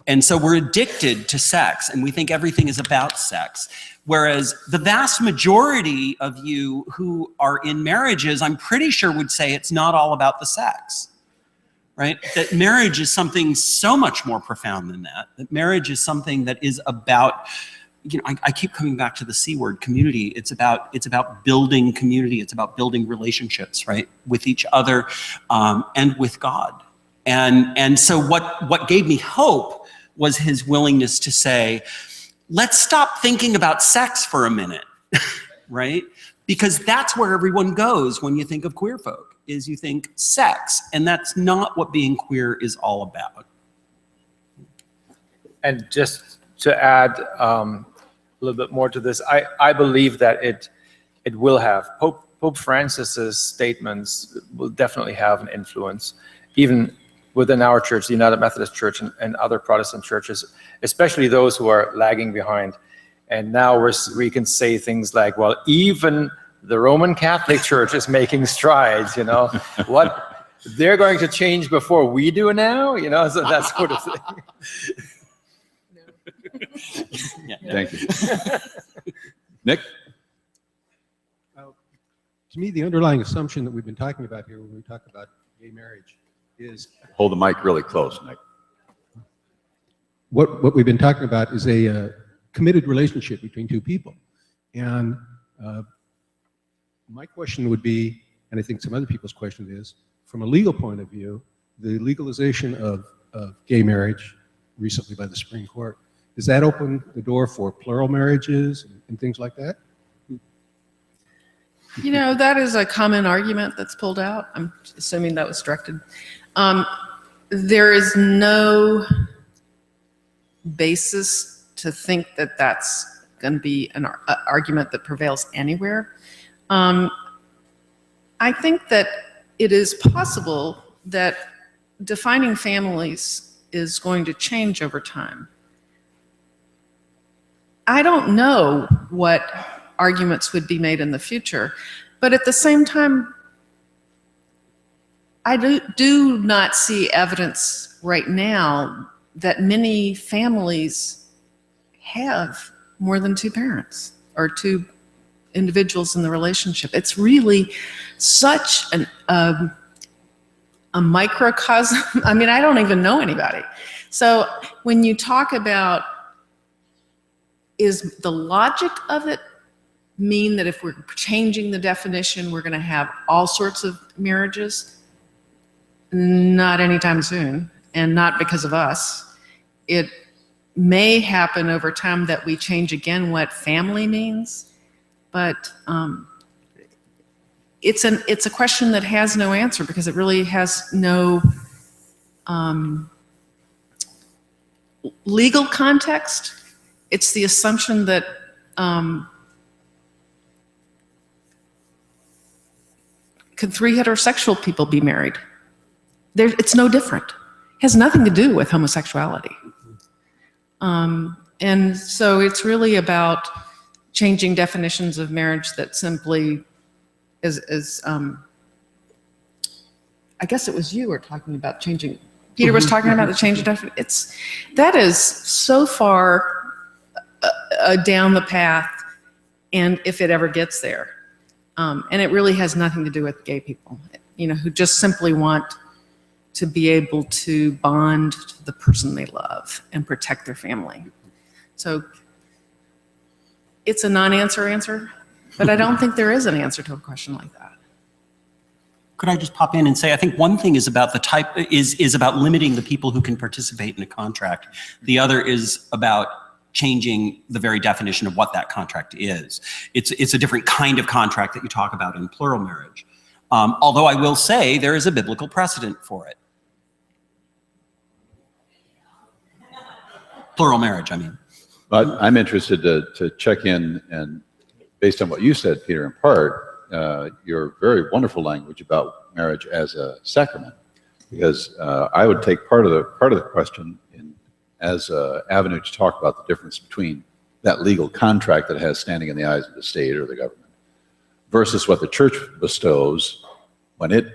And so we're addicted to sex, and we think everything is about sex. Whereas the vast majority of you who are in marriages, I'm pretty sure would say it's not all about the sex, right? That marriage is something so much more profound than that. That marriage is something that is about, you know, I keep coming back to the C word, community. It's about building community. It's about building relationships, right? With each other and with God. And so what gave me hope was his willingness to say, let's stop thinking about sex for a minute, right? Because that's where everyone goes when you think of queer folk, is you think sex, and that's not what being queer is all about. And just to add a little bit more to this, I believe that it will have. Pope Francis's statements will definitely have an influence, even within our church, the United Methodist Church, and other Protestant churches, especially those who are lagging behind. And now we can say things like, well, even the Roman Catholic Church is making strides, you know. What, they're going to change before we do now, you know, so that sort of thing. Thank you. Nick? To me, the underlying assumption that we've been talking about here when we talk about gay marriage is... Hold the mic really close, Nick. What we've been talking about is a committed relationship between two people. And my question would be, and I think some other people's question is, from a legal point of view, the legalization of gay marriage recently by the Supreme Court, does that open the door for plural marriages and things like that? You know, that is a common argument that's pulled out. I'm assuming that was directed. There is no basis to think that that's going to be an argument that prevails anywhere. I think that it is possible that defining families is going to change over time. I don't know what arguments would be made in the future, but at the same time, I do not see evidence right now that many families have more than two parents or two individuals in the relationship. It's really such a microcosm. I mean, I don't even know anybody. So when you talk about, is the logic of it mean that if we're changing the definition, we're going to have all sorts of marriages? Not anytime soon, and not because of us. It may happen over time that we change again what family means, but it's a question that has no answer because it really has no legal context. It's the assumption that could three heterosexual people be married? It's no different. It has nothing to do with homosexuality. And so it's really about changing definitions of marriage that simply is I guess it was you were talking about changing. Peter was talking about the change of definition. That is so far down the path, and if it ever gets there. And it really has nothing to do with gay people, you know, who just simply want to be able to bond to the person they love and protect their family. So it's a non-answer answer. But I don't think there is an answer to a question like that. Could I just pop in and say, I think one thing is about the type, is about limiting the people who can participate in a contract. The other is about changing the very definition of what that contract is. It's a different kind of contract that you talk about in plural marriage. Although I will say there is a biblical precedent for it. Plural marriage, I mean. But I'm interested to check in, and based on what you said, Peter, in part, your very wonderful language about marriage as a sacrament, because I would take part of the question as an avenue to talk about the difference between that legal contract that has standing in the eyes of the state or the government versus what the church bestows when it,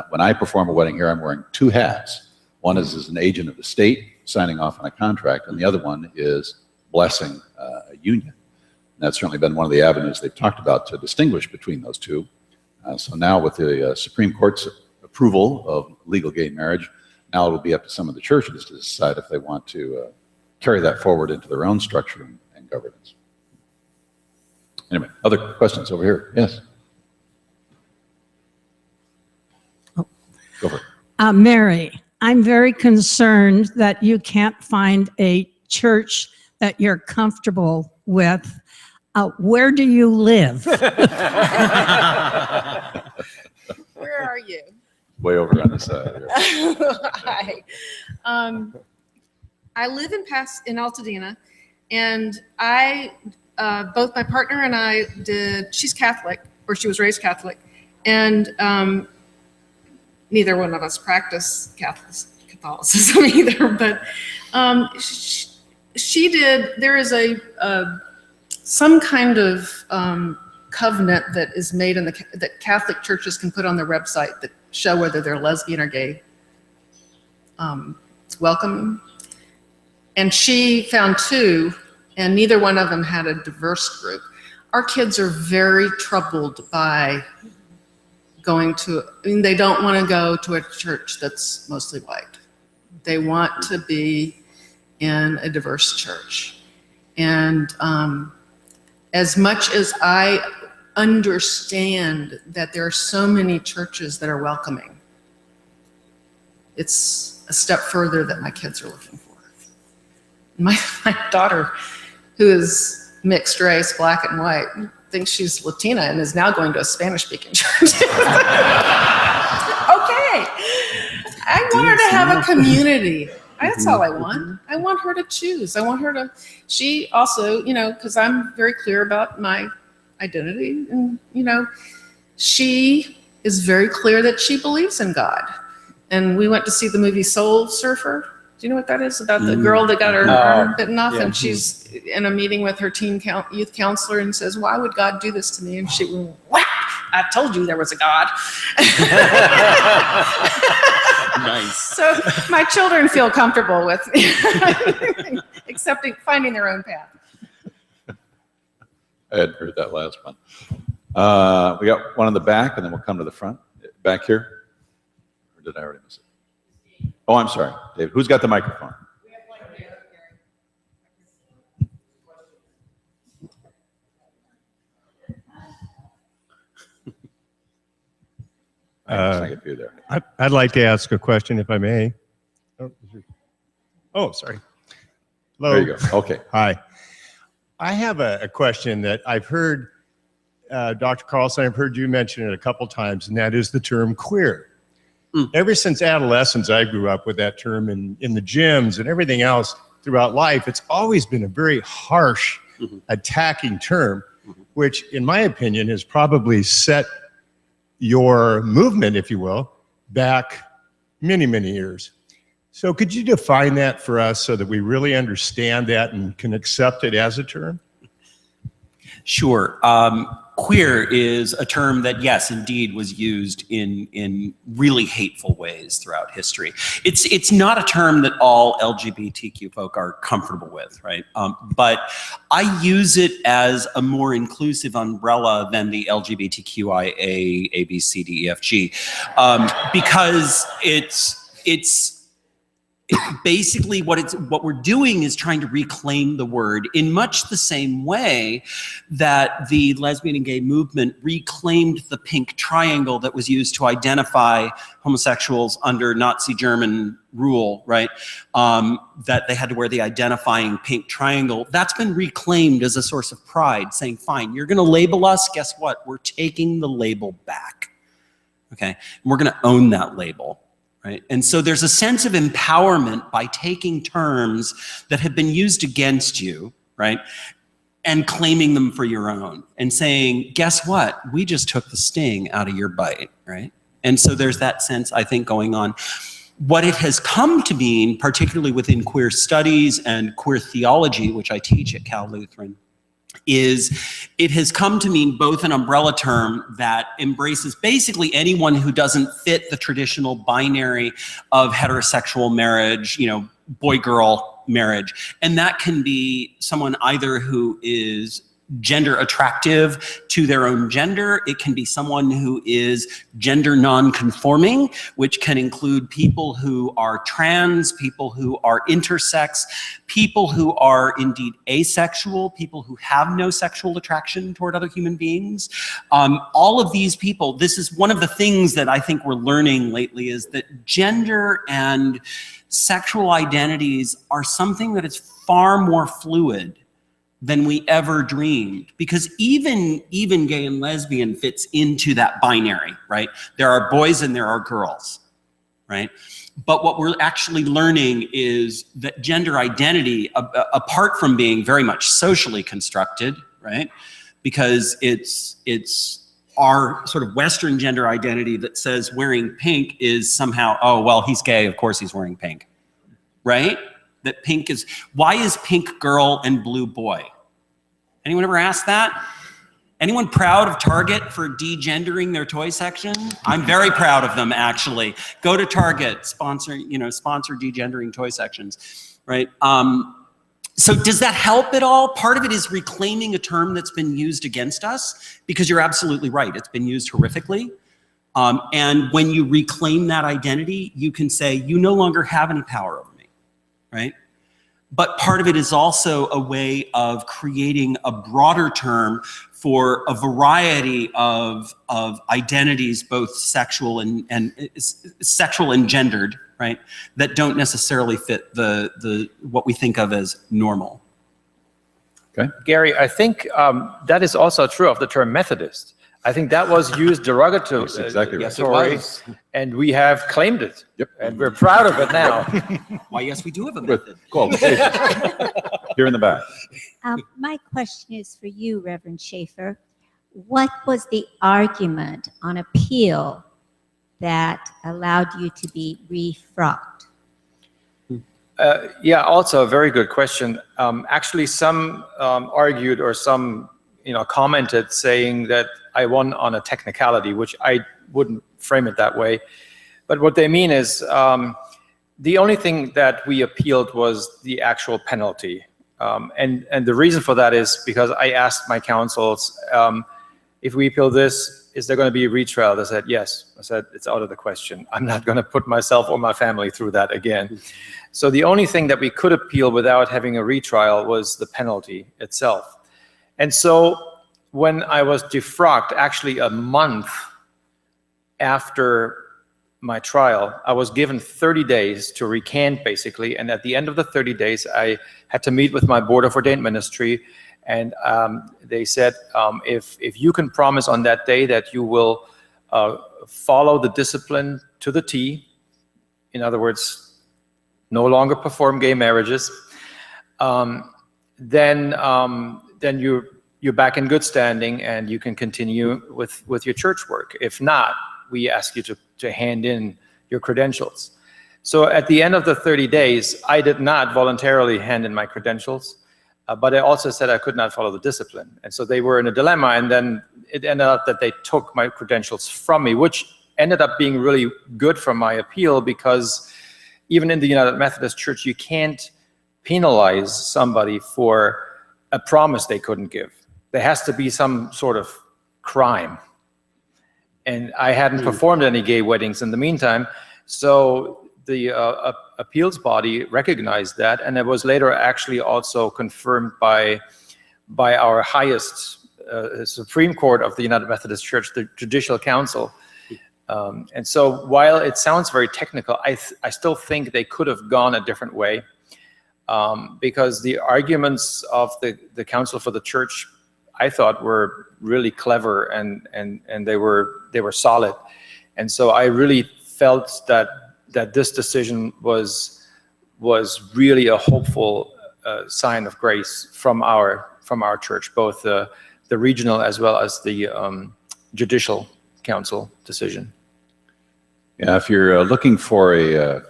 when I perform a wedding here, I'm wearing two hats. One is as an agent of the state signing off on a contract, and the other one is blessing a union. And that's certainly been one of the avenues they've talked about to distinguish between those two. So now with the Supreme Court's approval of legal gay marriage, now it'll be up to some of the churches to decide if they want to carry that forward into their own structure and governance. Anyway, other questions over here? Yes. Go for it. Mary, I'm very concerned that you can't find a church that you're comfortable with. Where do you live? Where are you? Way over on the side. Hi. I live in Altadena, and both my partner and I she's Catholic, or she was raised Catholic, and neither one of us practice Catholicism either, but she did. There is some kind of covenant that is made that Catholic churches can put on their website that show whether they're lesbian or gay welcoming. And she found two, and neither one of them had a diverse group. Our kids are very troubled by they don't want to go to a church that's mostly white. They want to be in a diverse church. And as much as I understand that there are so many churches that are welcoming, it's a step further that my kids are looking for. My daughter, who is mixed race, black and white, thinks she's Latina and is now going to a Spanish-speaking church. Okay. I want her to have a community. That's all I want. I want her to choose. I want her to, she also, because I'm very clear about my identity, and, she is very clear that she believes in God. And we went to see the movie Soul Surfer. Do you know what that is? About the girl that got her arm bitten off, and she's in a meeting with her youth counselor and says, "Why would God do this to me?" And she went, "What? I told you there was a God." Nice. So my children feel comfortable with finding their own path. I hadn't heard that last one. We got one in the back, and then we'll come to the front. Back here? Or did I already miss it? Oh, I'm sorry, David. Who's got the microphone? I'd like to ask a question, if I may. Oh, sorry. Hello. There you go. Okay. Hi. I have a question that I've heard, Dr. Carlson, I've heard you mention it a couple times, and that is the term queer. Ever since adolescence, I grew up with that term in the gyms and everything else throughout life. It's always been a very harsh, attacking term, which, in my opinion, has probably set your movement, if you will, back many, many years. So could you define that for us so that we really understand that and can accept it as a term? Sure. Queer is a term that, yes, indeed, was used in really hateful ways throughout history. It's not a term that all LGBTQ folk are comfortable with, right? But I use it as a more inclusive umbrella than the LGBTQIA, A, B, C, D, E, F, G, because it's basically what we're doing is trying to reclaim the word in much the same way that the lesbian and gay movement reclaimed the pink triangle that was used to identify homosexuals under Nazi German rule, right? That they had to wear the identifying pink triangle. That's been reclaimed as a source of pride, saying, fine, you're going to label us. Guess what? We're taking the label back. Okay, and we're going to own that label. Right? And so there's a sense of empowerment by taking terms that have been used against you, right, and claiming them for your own and saying, guess what? We just took the sting out of your bite, right? And so there's that sense, I think, going on. What it has come to mean, particularly within queer studies and queer theology, which I teach at Cal Lutheran, is it has come to mean both an umbrella term that embraces basically anyone who doesn't fit the traditional binary of heterosexual marriage, you know, boy-girl marriage. And that can be someone either who is gender attractive to their own gender. It can be someone who is gender non-conforming, which can include people who are trans, people who are intersex, people who are indeed asexual, people who have no sexual attraction toward other human beings. All of these people, this is one of the things that I think we're learning lately, is that gender and sexual identities are something that is far more fluid than we ever dreamed, because even gay and lesbian fits into that binary, right? There are boys and there are girls, right? But what we're actually learning is that gender identity, apart from being very much socially constructed, right? Because it's our sort of Western gender identity that says wearing pink is somehow, oh, well, he's gay, of course he's wearing pink, right? That pink is, why is pink girl and blue boy? Anyone ever asked that? Anyone proud of Target for degendering their toy section? I'm very proud of them, actually. Go to Target, sponsor degendering toy sections, right? So does that help at all? Part of it is reclaiming a term that's been used against us, because you're absolutely right, it's been used horrifically. And when you reclaim that identity, you can say, you no longer have any power over me, right? But part of it is also a way of creating a broader term for a variety of identities, both sexual and sexual and gendered, right? That don't necessarily fit the what we think of as normal. Okay, Gary, I think that is also true of the term Methodist. I think that was used derogatory. That's exactly right. Yes, it was. And we have claimed it. Yep. And we're proud of it now. Why, yes, we do have a method. Here in the back. My question is for you, Reverend Schaefer. What was the argument on appeal that allowed you to be refrocked? Yeah, also a very good question. Actually, some argued, or some commented, saying that I won on a technicality, which I wouldn't frame it that way. But what they mean is the only thing that we appealed was the actual penalty. And the reason for that is because I asked my counsels, if we appeal this, is there going to be a retrial? They said, yes. I said, it's out of the question. I'm not going to put myself or my family through that again. So the only thing that we could appeal without having a retrial was the penalty itself. And so when I was defrocked, actually a month after my trial, I was given 30 days to recant, basically. And at the end of the 30 days, I had to meet with my board of ordained ministry. And they said, if you can promise on that day that you will follow the discipline to the T, in other words, no longer perform gay marriages, then you're back in good standing and you can continue with your church work. If not, we ask you to hand in your credentials. So at the end of the 30 days, I did not voluntarily hand in my credentials, but I also said I could not follow the discipline. And so they were in a dilemma, and then it ended up that they took my credentials from me, which ended up being really good for my appeal, because even in the United Methodist Church, you can't penalize somebody for a promise they couldn't give. There has to be some sort of crime. And I hadn't performed any gay weddings in the meantime, so the appeals body recognized that, and it was later actually also confirmed by our highest Supreme Court of the United Methodist Church, the Judicial Council. And so while it sounds very technical, I still think they could have gone a different way, because the arguments of the Council for the Church, I thought, were really clever, and they were solid. And so I really felt that this decision was really a hopeful sign of grace from our church, both the regional as well as the Judicial Council decision. Yeah, if you're looking for a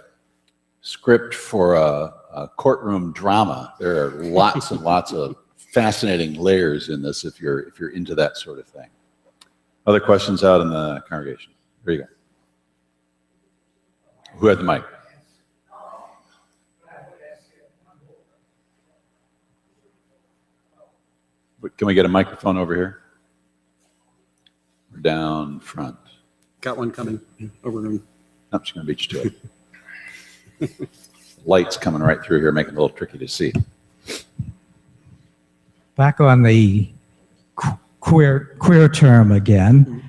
script for a courtroom drama, there are lots and lots of fascinating layers in this if you're into that sort of thing. Other questions out in the congregation? Here you go. Who had the mic? Can we get a microphone over here? Or down front? Got one coming over room. I'm just going to beat you to it. Light's coming right through here, making it a little tricky to see. Back on the queer term again.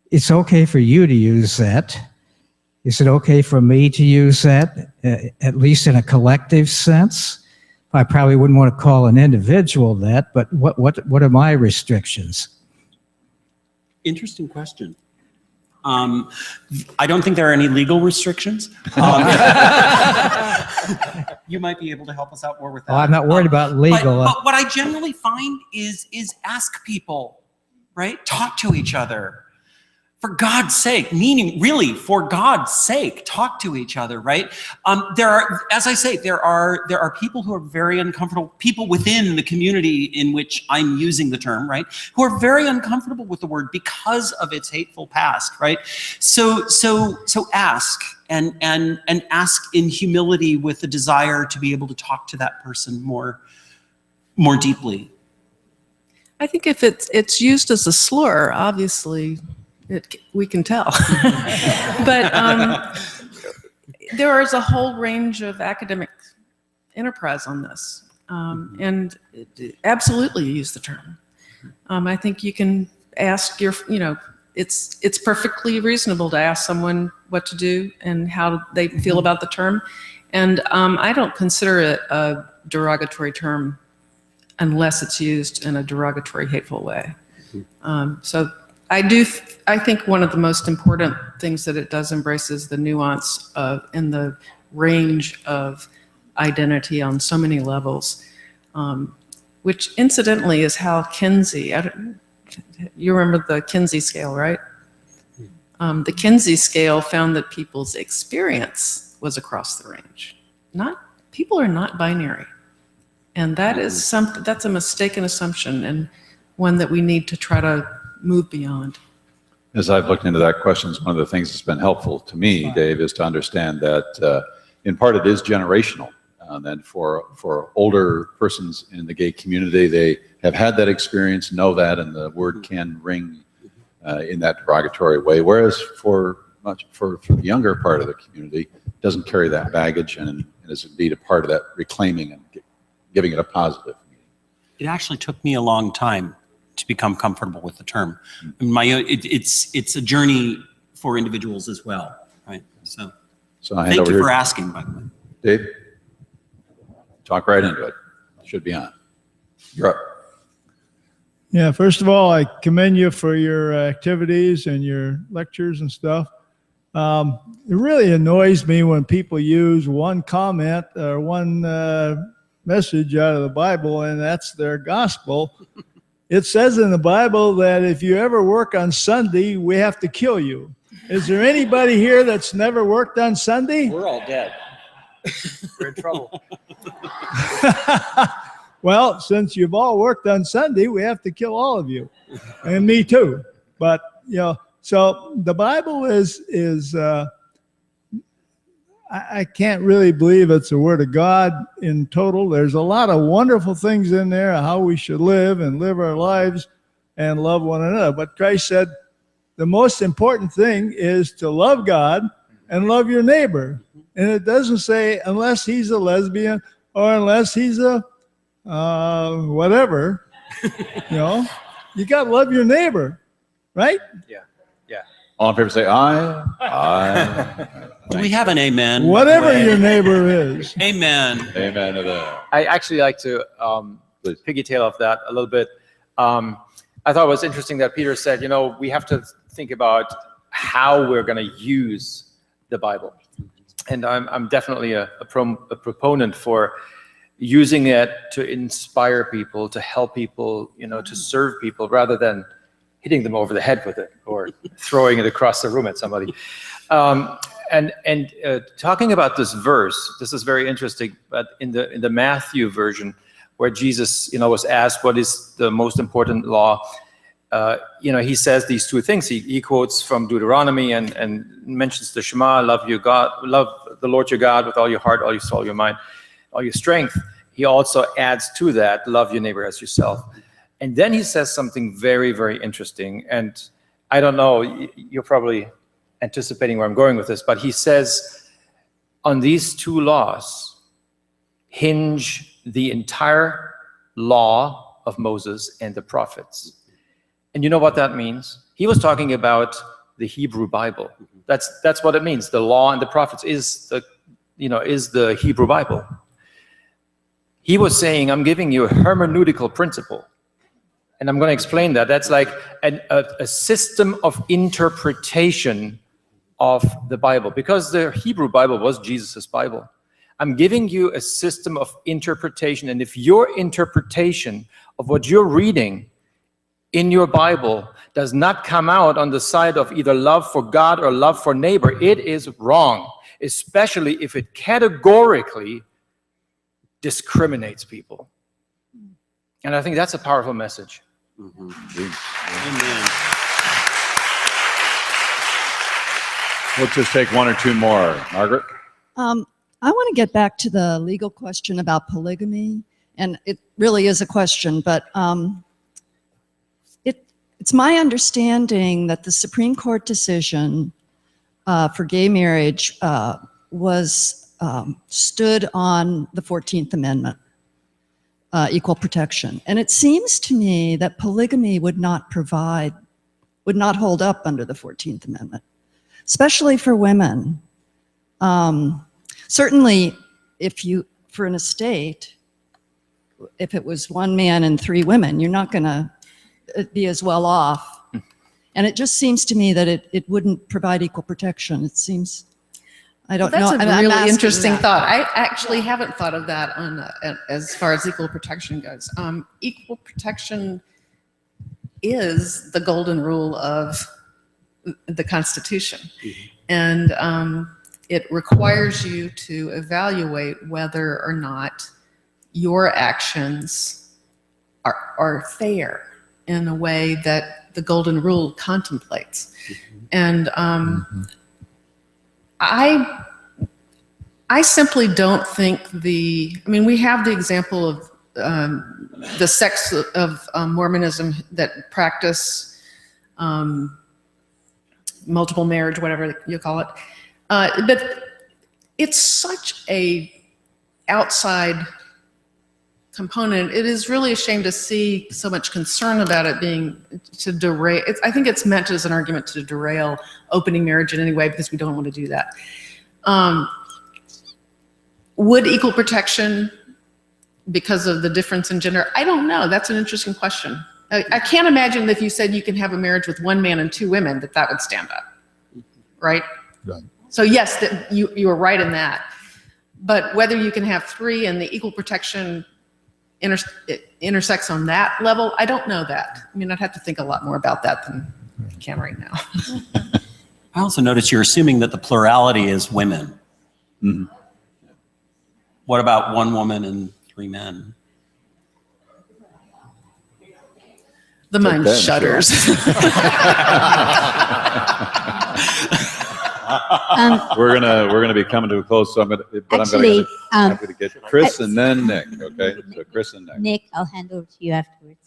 It's okay for you to use that. Is it okay for me to use that, at least in a collective sense? I probably wouldn't want to call an individual that, but what are my restrictions? Interesting question. I don't think there are any legal restrictions. You might be able to help us out more with that. Oh, I'm not worried about legal. But what I generally find is ask people, right? Talk to each other. For God's sake, meaning really for God's sake, talk to each other, right? There are, as I say, there are people who are very uncomfortable, people within the community in which I'm using the term, right? Who are very uncomfortable with the word because of its hateful past, right? So ask and ask in humility with the desire to be able to talk to that person more deeply. I think if it's used as a slur, obviously we can tell. But there is a whole range of academic enterprise on this, and absolutely use the term. I think you can ask it's perfectly reasonable to ask someone what to do and how they feel about the term. And I don't consider it a derogatory term unless it's used in a derogatory, hateful way. So I think one of the most important things that it does embrace is the nuance of and the range of identity on so many levels, which incidentally is how Kinsey, you remember the Kinsey scale, right? The Kinsey scale found that people's experience was across the range. People are not binary. And that is that's a mistaken assumption, and one that we need to try to move beyond. As I've looked into that question, one of the things that's been helpful to me, Dave, is to understand that in part it is generational. And for older persons in the gay community, they have had that experience, know that, and the word can ring in that derogatory way. Whereas for the younger part of the community, it doesn't carry that baggage and is indeed a part of that reclaiming and giving it a positive meaning. It actually took me a long time to become comfortable with the term. It's a journey for individuals as well, right? So thank you for asking, by the way. Dave, talk right into it. Should be on. You're up. Yeah, first of all, I commend you for your activities and your lectures and stuff. It really annoys me when people use one comment or one message out of the Bible and that's their gospel. It says in the Bible that if you ever work on Sunday, we have to kill you. Is there anybody here that's never worked on Sunday? We're all dead. We're in trouble. Well, since you've all worked on Sunday, we have to kill all of you. And me too. But, so the Bible is I can't really believe it's the Word of God in total. There's a lot of wonderful things in there, how we should live and live our lives and love one another. But Christ said the most important thing is to love God and love your neighbor. And it doesn't say unless he's a lesbian or unless he's a whatever. You know, you got to love your neighbor, right? Yeah. All in favor say aye. Aye. Do we have an amen? Whatever your neighbor is. Amen. Amen to that. I actually like to piggytail off that a little bit. I thought it was interesting that Peter said, you know, we have to think about how we're going to use the Bible. And I'm definitely a proponent for using it to inspire people, to help people, you know, to serve people, rather than hitting them over the head with it or throwing it across the room at somebody. And talking about this verse, this is very interesting. But in the Matthew version, where Jesus, you know, was asked what is the most important law, you know, he says these two things. He quotes from Deuteronomy and mentions the Shema, love the Lord your God with all your heart, all your soul, your mind, all your strength. He also adds to that, love your neighbor as yourself. And then he says something very, very interesting. And I don't know, you're probably anticipating where I'm going with this, but he says, on these two laws hinge the entire law of Moses and the prophets. And you know what that means? He was talking about the Hebrew Bible. That's what it means. The law and the prophets is the Hebrew Bible. He was saying, I'm giving you a hermeneutical principle. And I'm going to explain that. That's like a system of interpretation of the Bible. Because the Hebrew Bible was Jesus' Bible. I'm giving you a system of interpretation. And if your interpretation of what you're reading in your Bible does not come out on the side of either love for God or love for neighbor, it is wrong. Especially if it categorically discriminates people. And I think that's a powerful message. Mm-hmm. Amen. We'll just take one or two more. Margaret? I want to get back to the legal question about polygamy. And it really is a question, but it's my understanding that the Supreme Court decision for gay marriage was stood on the 14th Amendment. Equal protection. And it seems to me that polygamy would not hold up under the 14th Amendment, especially for women. Certainly, for an estate, if it was one man and three women, you're not going to be as well off. And it just seems to me that it wouldn't provide equal protection. It seems, I don't know. That's a really interesting thought. I actually haven't thought of that as far as equal protection goes. Equal protection is the golden rule of the Constitution. And it requires you to evaluate whether or not your actions are fair in a way that the golden rule contemplates. And I simply don't think we have the example of the sects of Mormonism that practice multiple marriage, whatever you call it. But it's such a outside component. It is really a shame to see so much concern about it being to derail. I think it's meant as an argument to derail opening marriage in any way, because we don't want to do that. Would equal protection, because of the difference in gender? I don't know. That's an interesting question. I can't imagine that if you said you can have a marriage with one man and two women, that would stand up, right? Right. So yes, that you are right in that. But whether you can have three and the equal protection intersects on that level, I don't know that. I mean, I'd have to think a lot more about that than I can right now. I also notice you're assuming that the plurality is women. Mm-hmm. What about one woman and three men? The mind shudders. We're gonna be coming to a close, so I'm gonna get Chris and then Nick. Okay, so Chris and Nick. Nick, I'll hand over to you afterwards.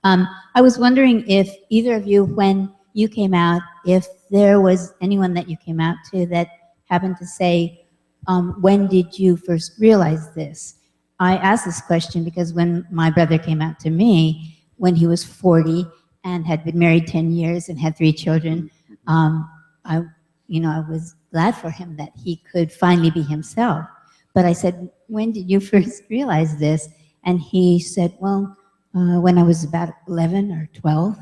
I was wondering if either of you, when you came out, if there was anyone that you came out to that happened to say, when did you first realize this? I asked this question because when my brother came out to me, when he was 40 and had been married 10 years and had 3 children, I was glad for him that he could finally be himself. But I said, when did you first realize this? And he said, well, when I was about 11 or 12.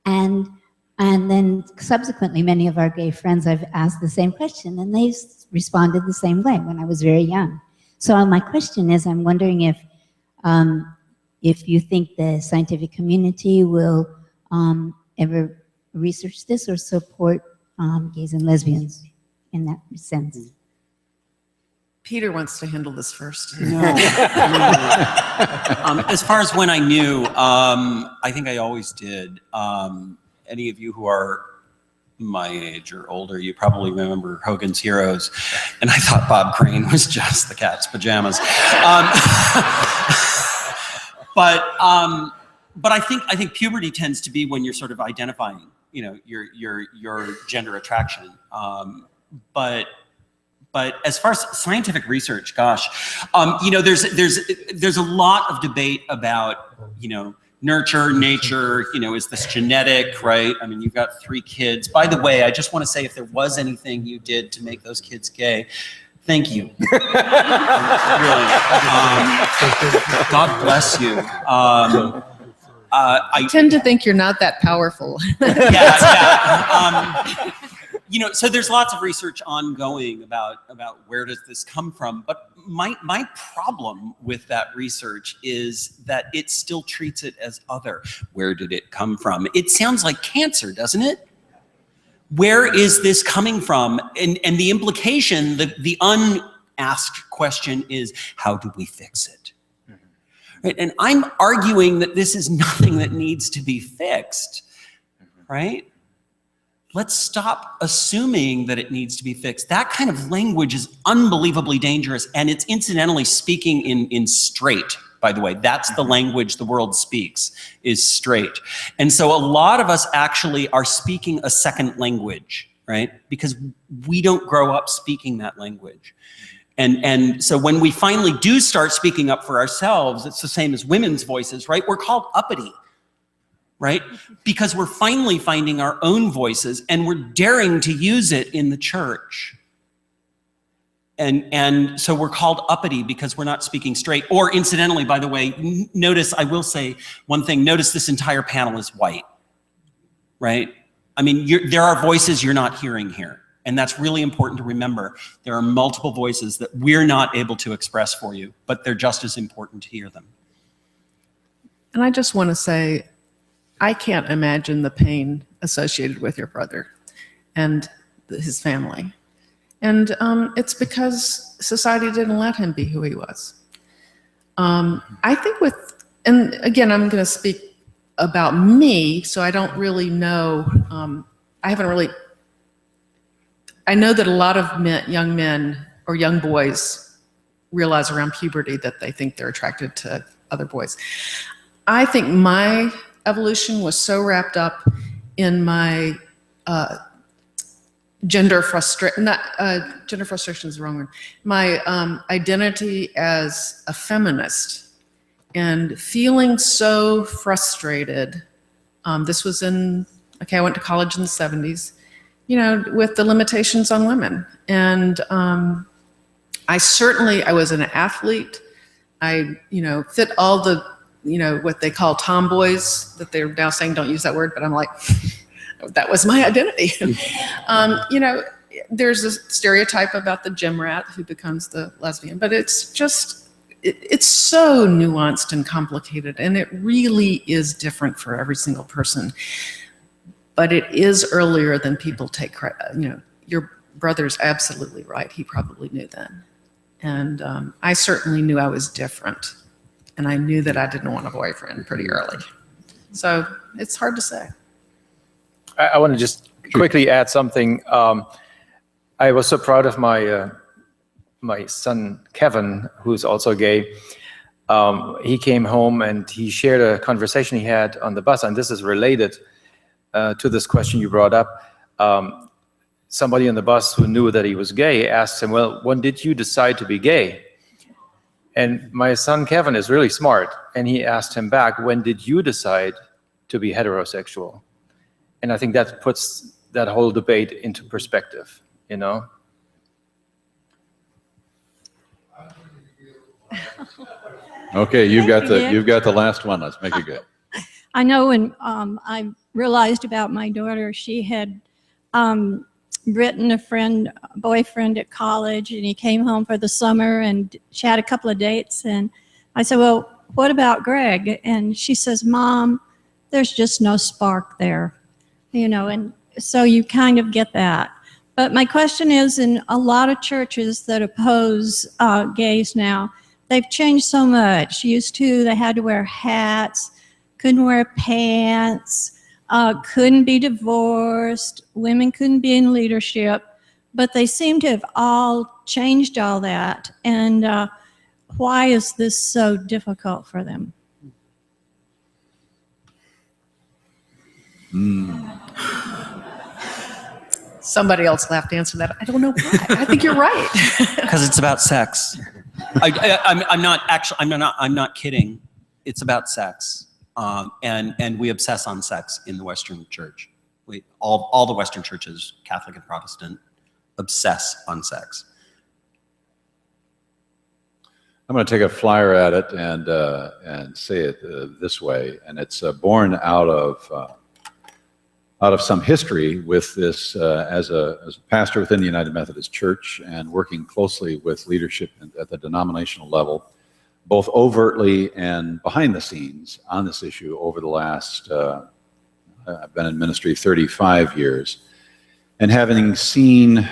And then subsequently, many of our gay friends, I've asked the same question, and they responded the same way when I was very young. So my question is, I'm wondering if you think the scientific community will ever research this or support gays and lesbians in that sense. Peter wants to handle this first. No. As far as when I knew, I think I always did. Any of you who are my age or older, you probably remember Hogan's Heroes, and I thought Bob Crane was just the cat's pajamas. But I think puberty tends to be when you're sort of identifying, your gender attraction. But as far as scientific research, gosh, there's a lot of debate about, nurture, nature, is this genetic, right? I mean, you've got 3 kids. By the way, I just want to say if there was anything you did to make those kids gay, thank you. Really. God bless you. I tend to think you're not that powerful. So there's lots of research ongoing about where does this come from, but my problem with that research is that it still treats it as other. Where did it come from? It sounds like cancer, doesn't it? Where is this coming from? And the implication, the unasked question is, how do we fix it? Right? And I'm arguing that this is nothing that needs to be fixed, right? Let's stop assuming that it needs to be fixed. That kind of language is unbelievably dangerous, and it's incidentally speaking in straight, by the way. That's the language the world speaks, is straight. And so a lot of us actually are speaking a second language, right? Because we don't grow up speaking that language. And so when we finally do start speaking up for ourselves, it's the same as women's voices, right? We're called uppity. Right? Because we're finally finding our own voices and we're daring to use it in the church. And so we're called uppity because we're not speaking straight. Or incidentally, by the way, notice, I will say one thing, notice this entire panel is white, right? I mean, there are voices you're not hearing here. And that's really important to remember. There are multiple voices that we're not able to express for you, but they're just as important to hear them. And I just want to say, I can't imagine the pain associated with your brother and his family. And it's because society didn't let him be who he was. I think and again, I'm going to speak about me, so I don't really know, I know that a lot of young men or young boys realize around puberty that they think they're attracted to other boys. I think my evolution was so wrapped up in my gender frustration is the wrong word. My identity as a feminist and feeling so frustrated. This was I went to college in the 70s, with the limitations on women. And I was an athlete. I, fit all the what they call tomboys, that they're now saying don't use that word, but I'm like, that was my identity. There's a stereotype about the gym rat who becomes the lesbian, but it's just, it's so nuanced and complicated, and it really is different for every single person. But it is earlier than people take credit. Your brother's absolutely right. He probably knew then. And I certainly knew I was different. And I knew that I didn't want a boyfriend pretty early. So it's hard to say. I want to just quickly add something. I was so proud of my son, Kevin, who's also gay. He came home and he shared a conversation he had on the bus, and this is related to this question you brought up. somebody on the bus who knew that he was gay asked him, well, when did you decide to be gay? And my son Kevin is really smart, and he asked him back, when did you decide to be heterosexual? And I think that puts that whole debate into perspective, you know? Okay, you've got the last one. Let's make it good. I know when I realized about my daughter, she had written a boyfriend at college, and he came home for the summer, and she had a couple of dates, and I said, well, what about Greg? And she says, Mom, there's just no spark there, you know, and so you kind of get that. But my question is, in a lot of churches that oppose gays now, they've changed so much. Used to, they had to wear hats, couldn't wear pants, couldn't be divorced, women couldn't be in leadership, but they seem to have all changed all that. And why is this so difficult for them? Somebody else will have to answer that. I don't know why. I think you're right. Because it's about sex. I'm not kidding. It's about sex. And we obsess on sex in the Western church. All the Western churches, Catholic and Protestant, obsess on sex. I'm going to take a flyer at it and say it this way, and it's born out of some history with this as a pastor within the United Methodist Church and working closely with leadership at the denominational level, both overtly and behind the scenes on this issue over the last, I've been in ministry 35 years, and having seen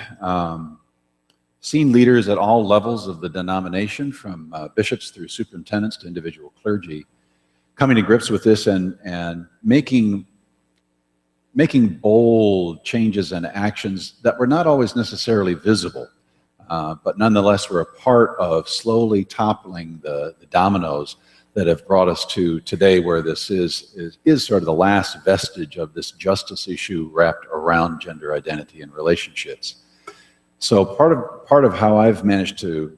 leaders at all levels of the denomination, from bishops through superintendents to individual clergy, coming to grips with this and making bold changes and actions that were not always necessarily visible, but nonetheless were a part of slowly toppling the dominoes that have brought us to today, where this is sort of the last vestige of this justice issue wrapped around gender identity and relationships. So part of how I've managed to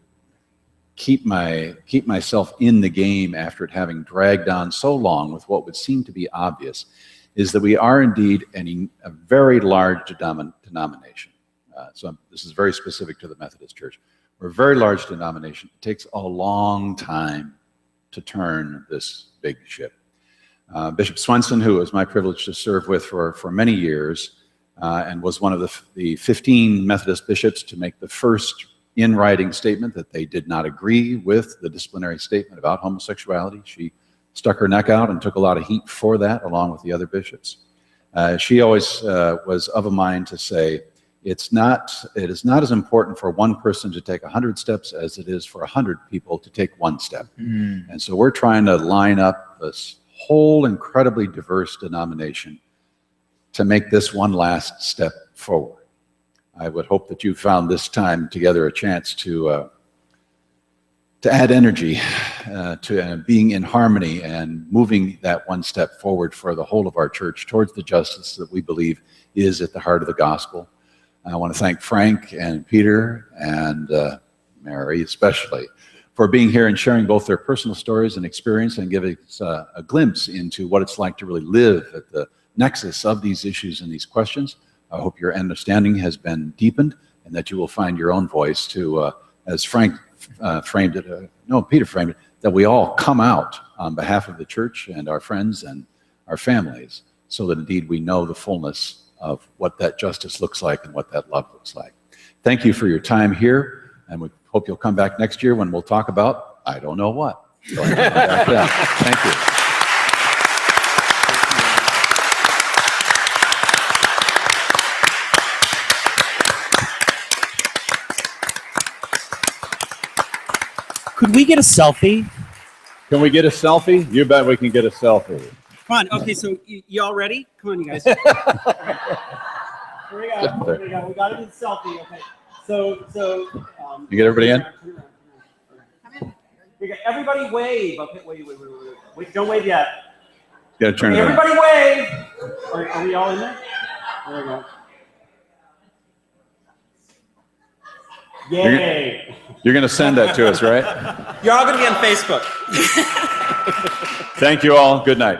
keep myself in the game after it having dragged on so long with what would seem to be obvious is that we are indeed a very large denomination. So this is very specific to the Methodist Church. We're a very large denomination. It takes a long time to turn this big ship. Bishop Swenson, who it was my privilege to serve with for many years, and was one of the 15 Methodist bishops to make the first in-writing statement that they did not agree with the disciplinary statement about homosexuality. She stuck her neck out and took a lot of heat for that, along with the other bishops. She always was of a mind to say, it is not as important for one person to take 100 steps as it is for 100 people to take one step. And so we're trying to line up this whole incredibly diverse denomination to make this one last step forward. I would hope that you found this time together a chance to add energy to being in harmony and moving that one step forward for the whole of our church towards the justice that we believe is at the heart of the gospel. I want to thank Frank and Peter and Mary especially for being here and sharing both their personal stories and experience and giving us a glimpse into what it's like to really live at the nexus of these issues and these questions. I hope your understanding has been deepened and that you will find your own voice to, as Frank framed it, Peter framed it, that we all come out on behalf of the church and our friends and our families so that indeed we know the fullness of what that justice looks like and what that love looks like. Thank you for your time here, and we hope you'll come back next year when we'll talk about, I don't know what. So back then. Thank you. Could we get a selfie? Can we get a selfie? You bet we can get a selfie. Come on. Okay, so y'all ready? Come on, you guys. Here we go. Here we go. We got to do the selfie. Okay. So. You get everybody in? Come in. We got everybody wave. Okay. Wait. Don't wave yet. You got to turn it everybody on. Wave. Are we all in there? There we go. Yay. You're going to send that to us, right? You're all going to be on Facebook. Thank you all. Good night.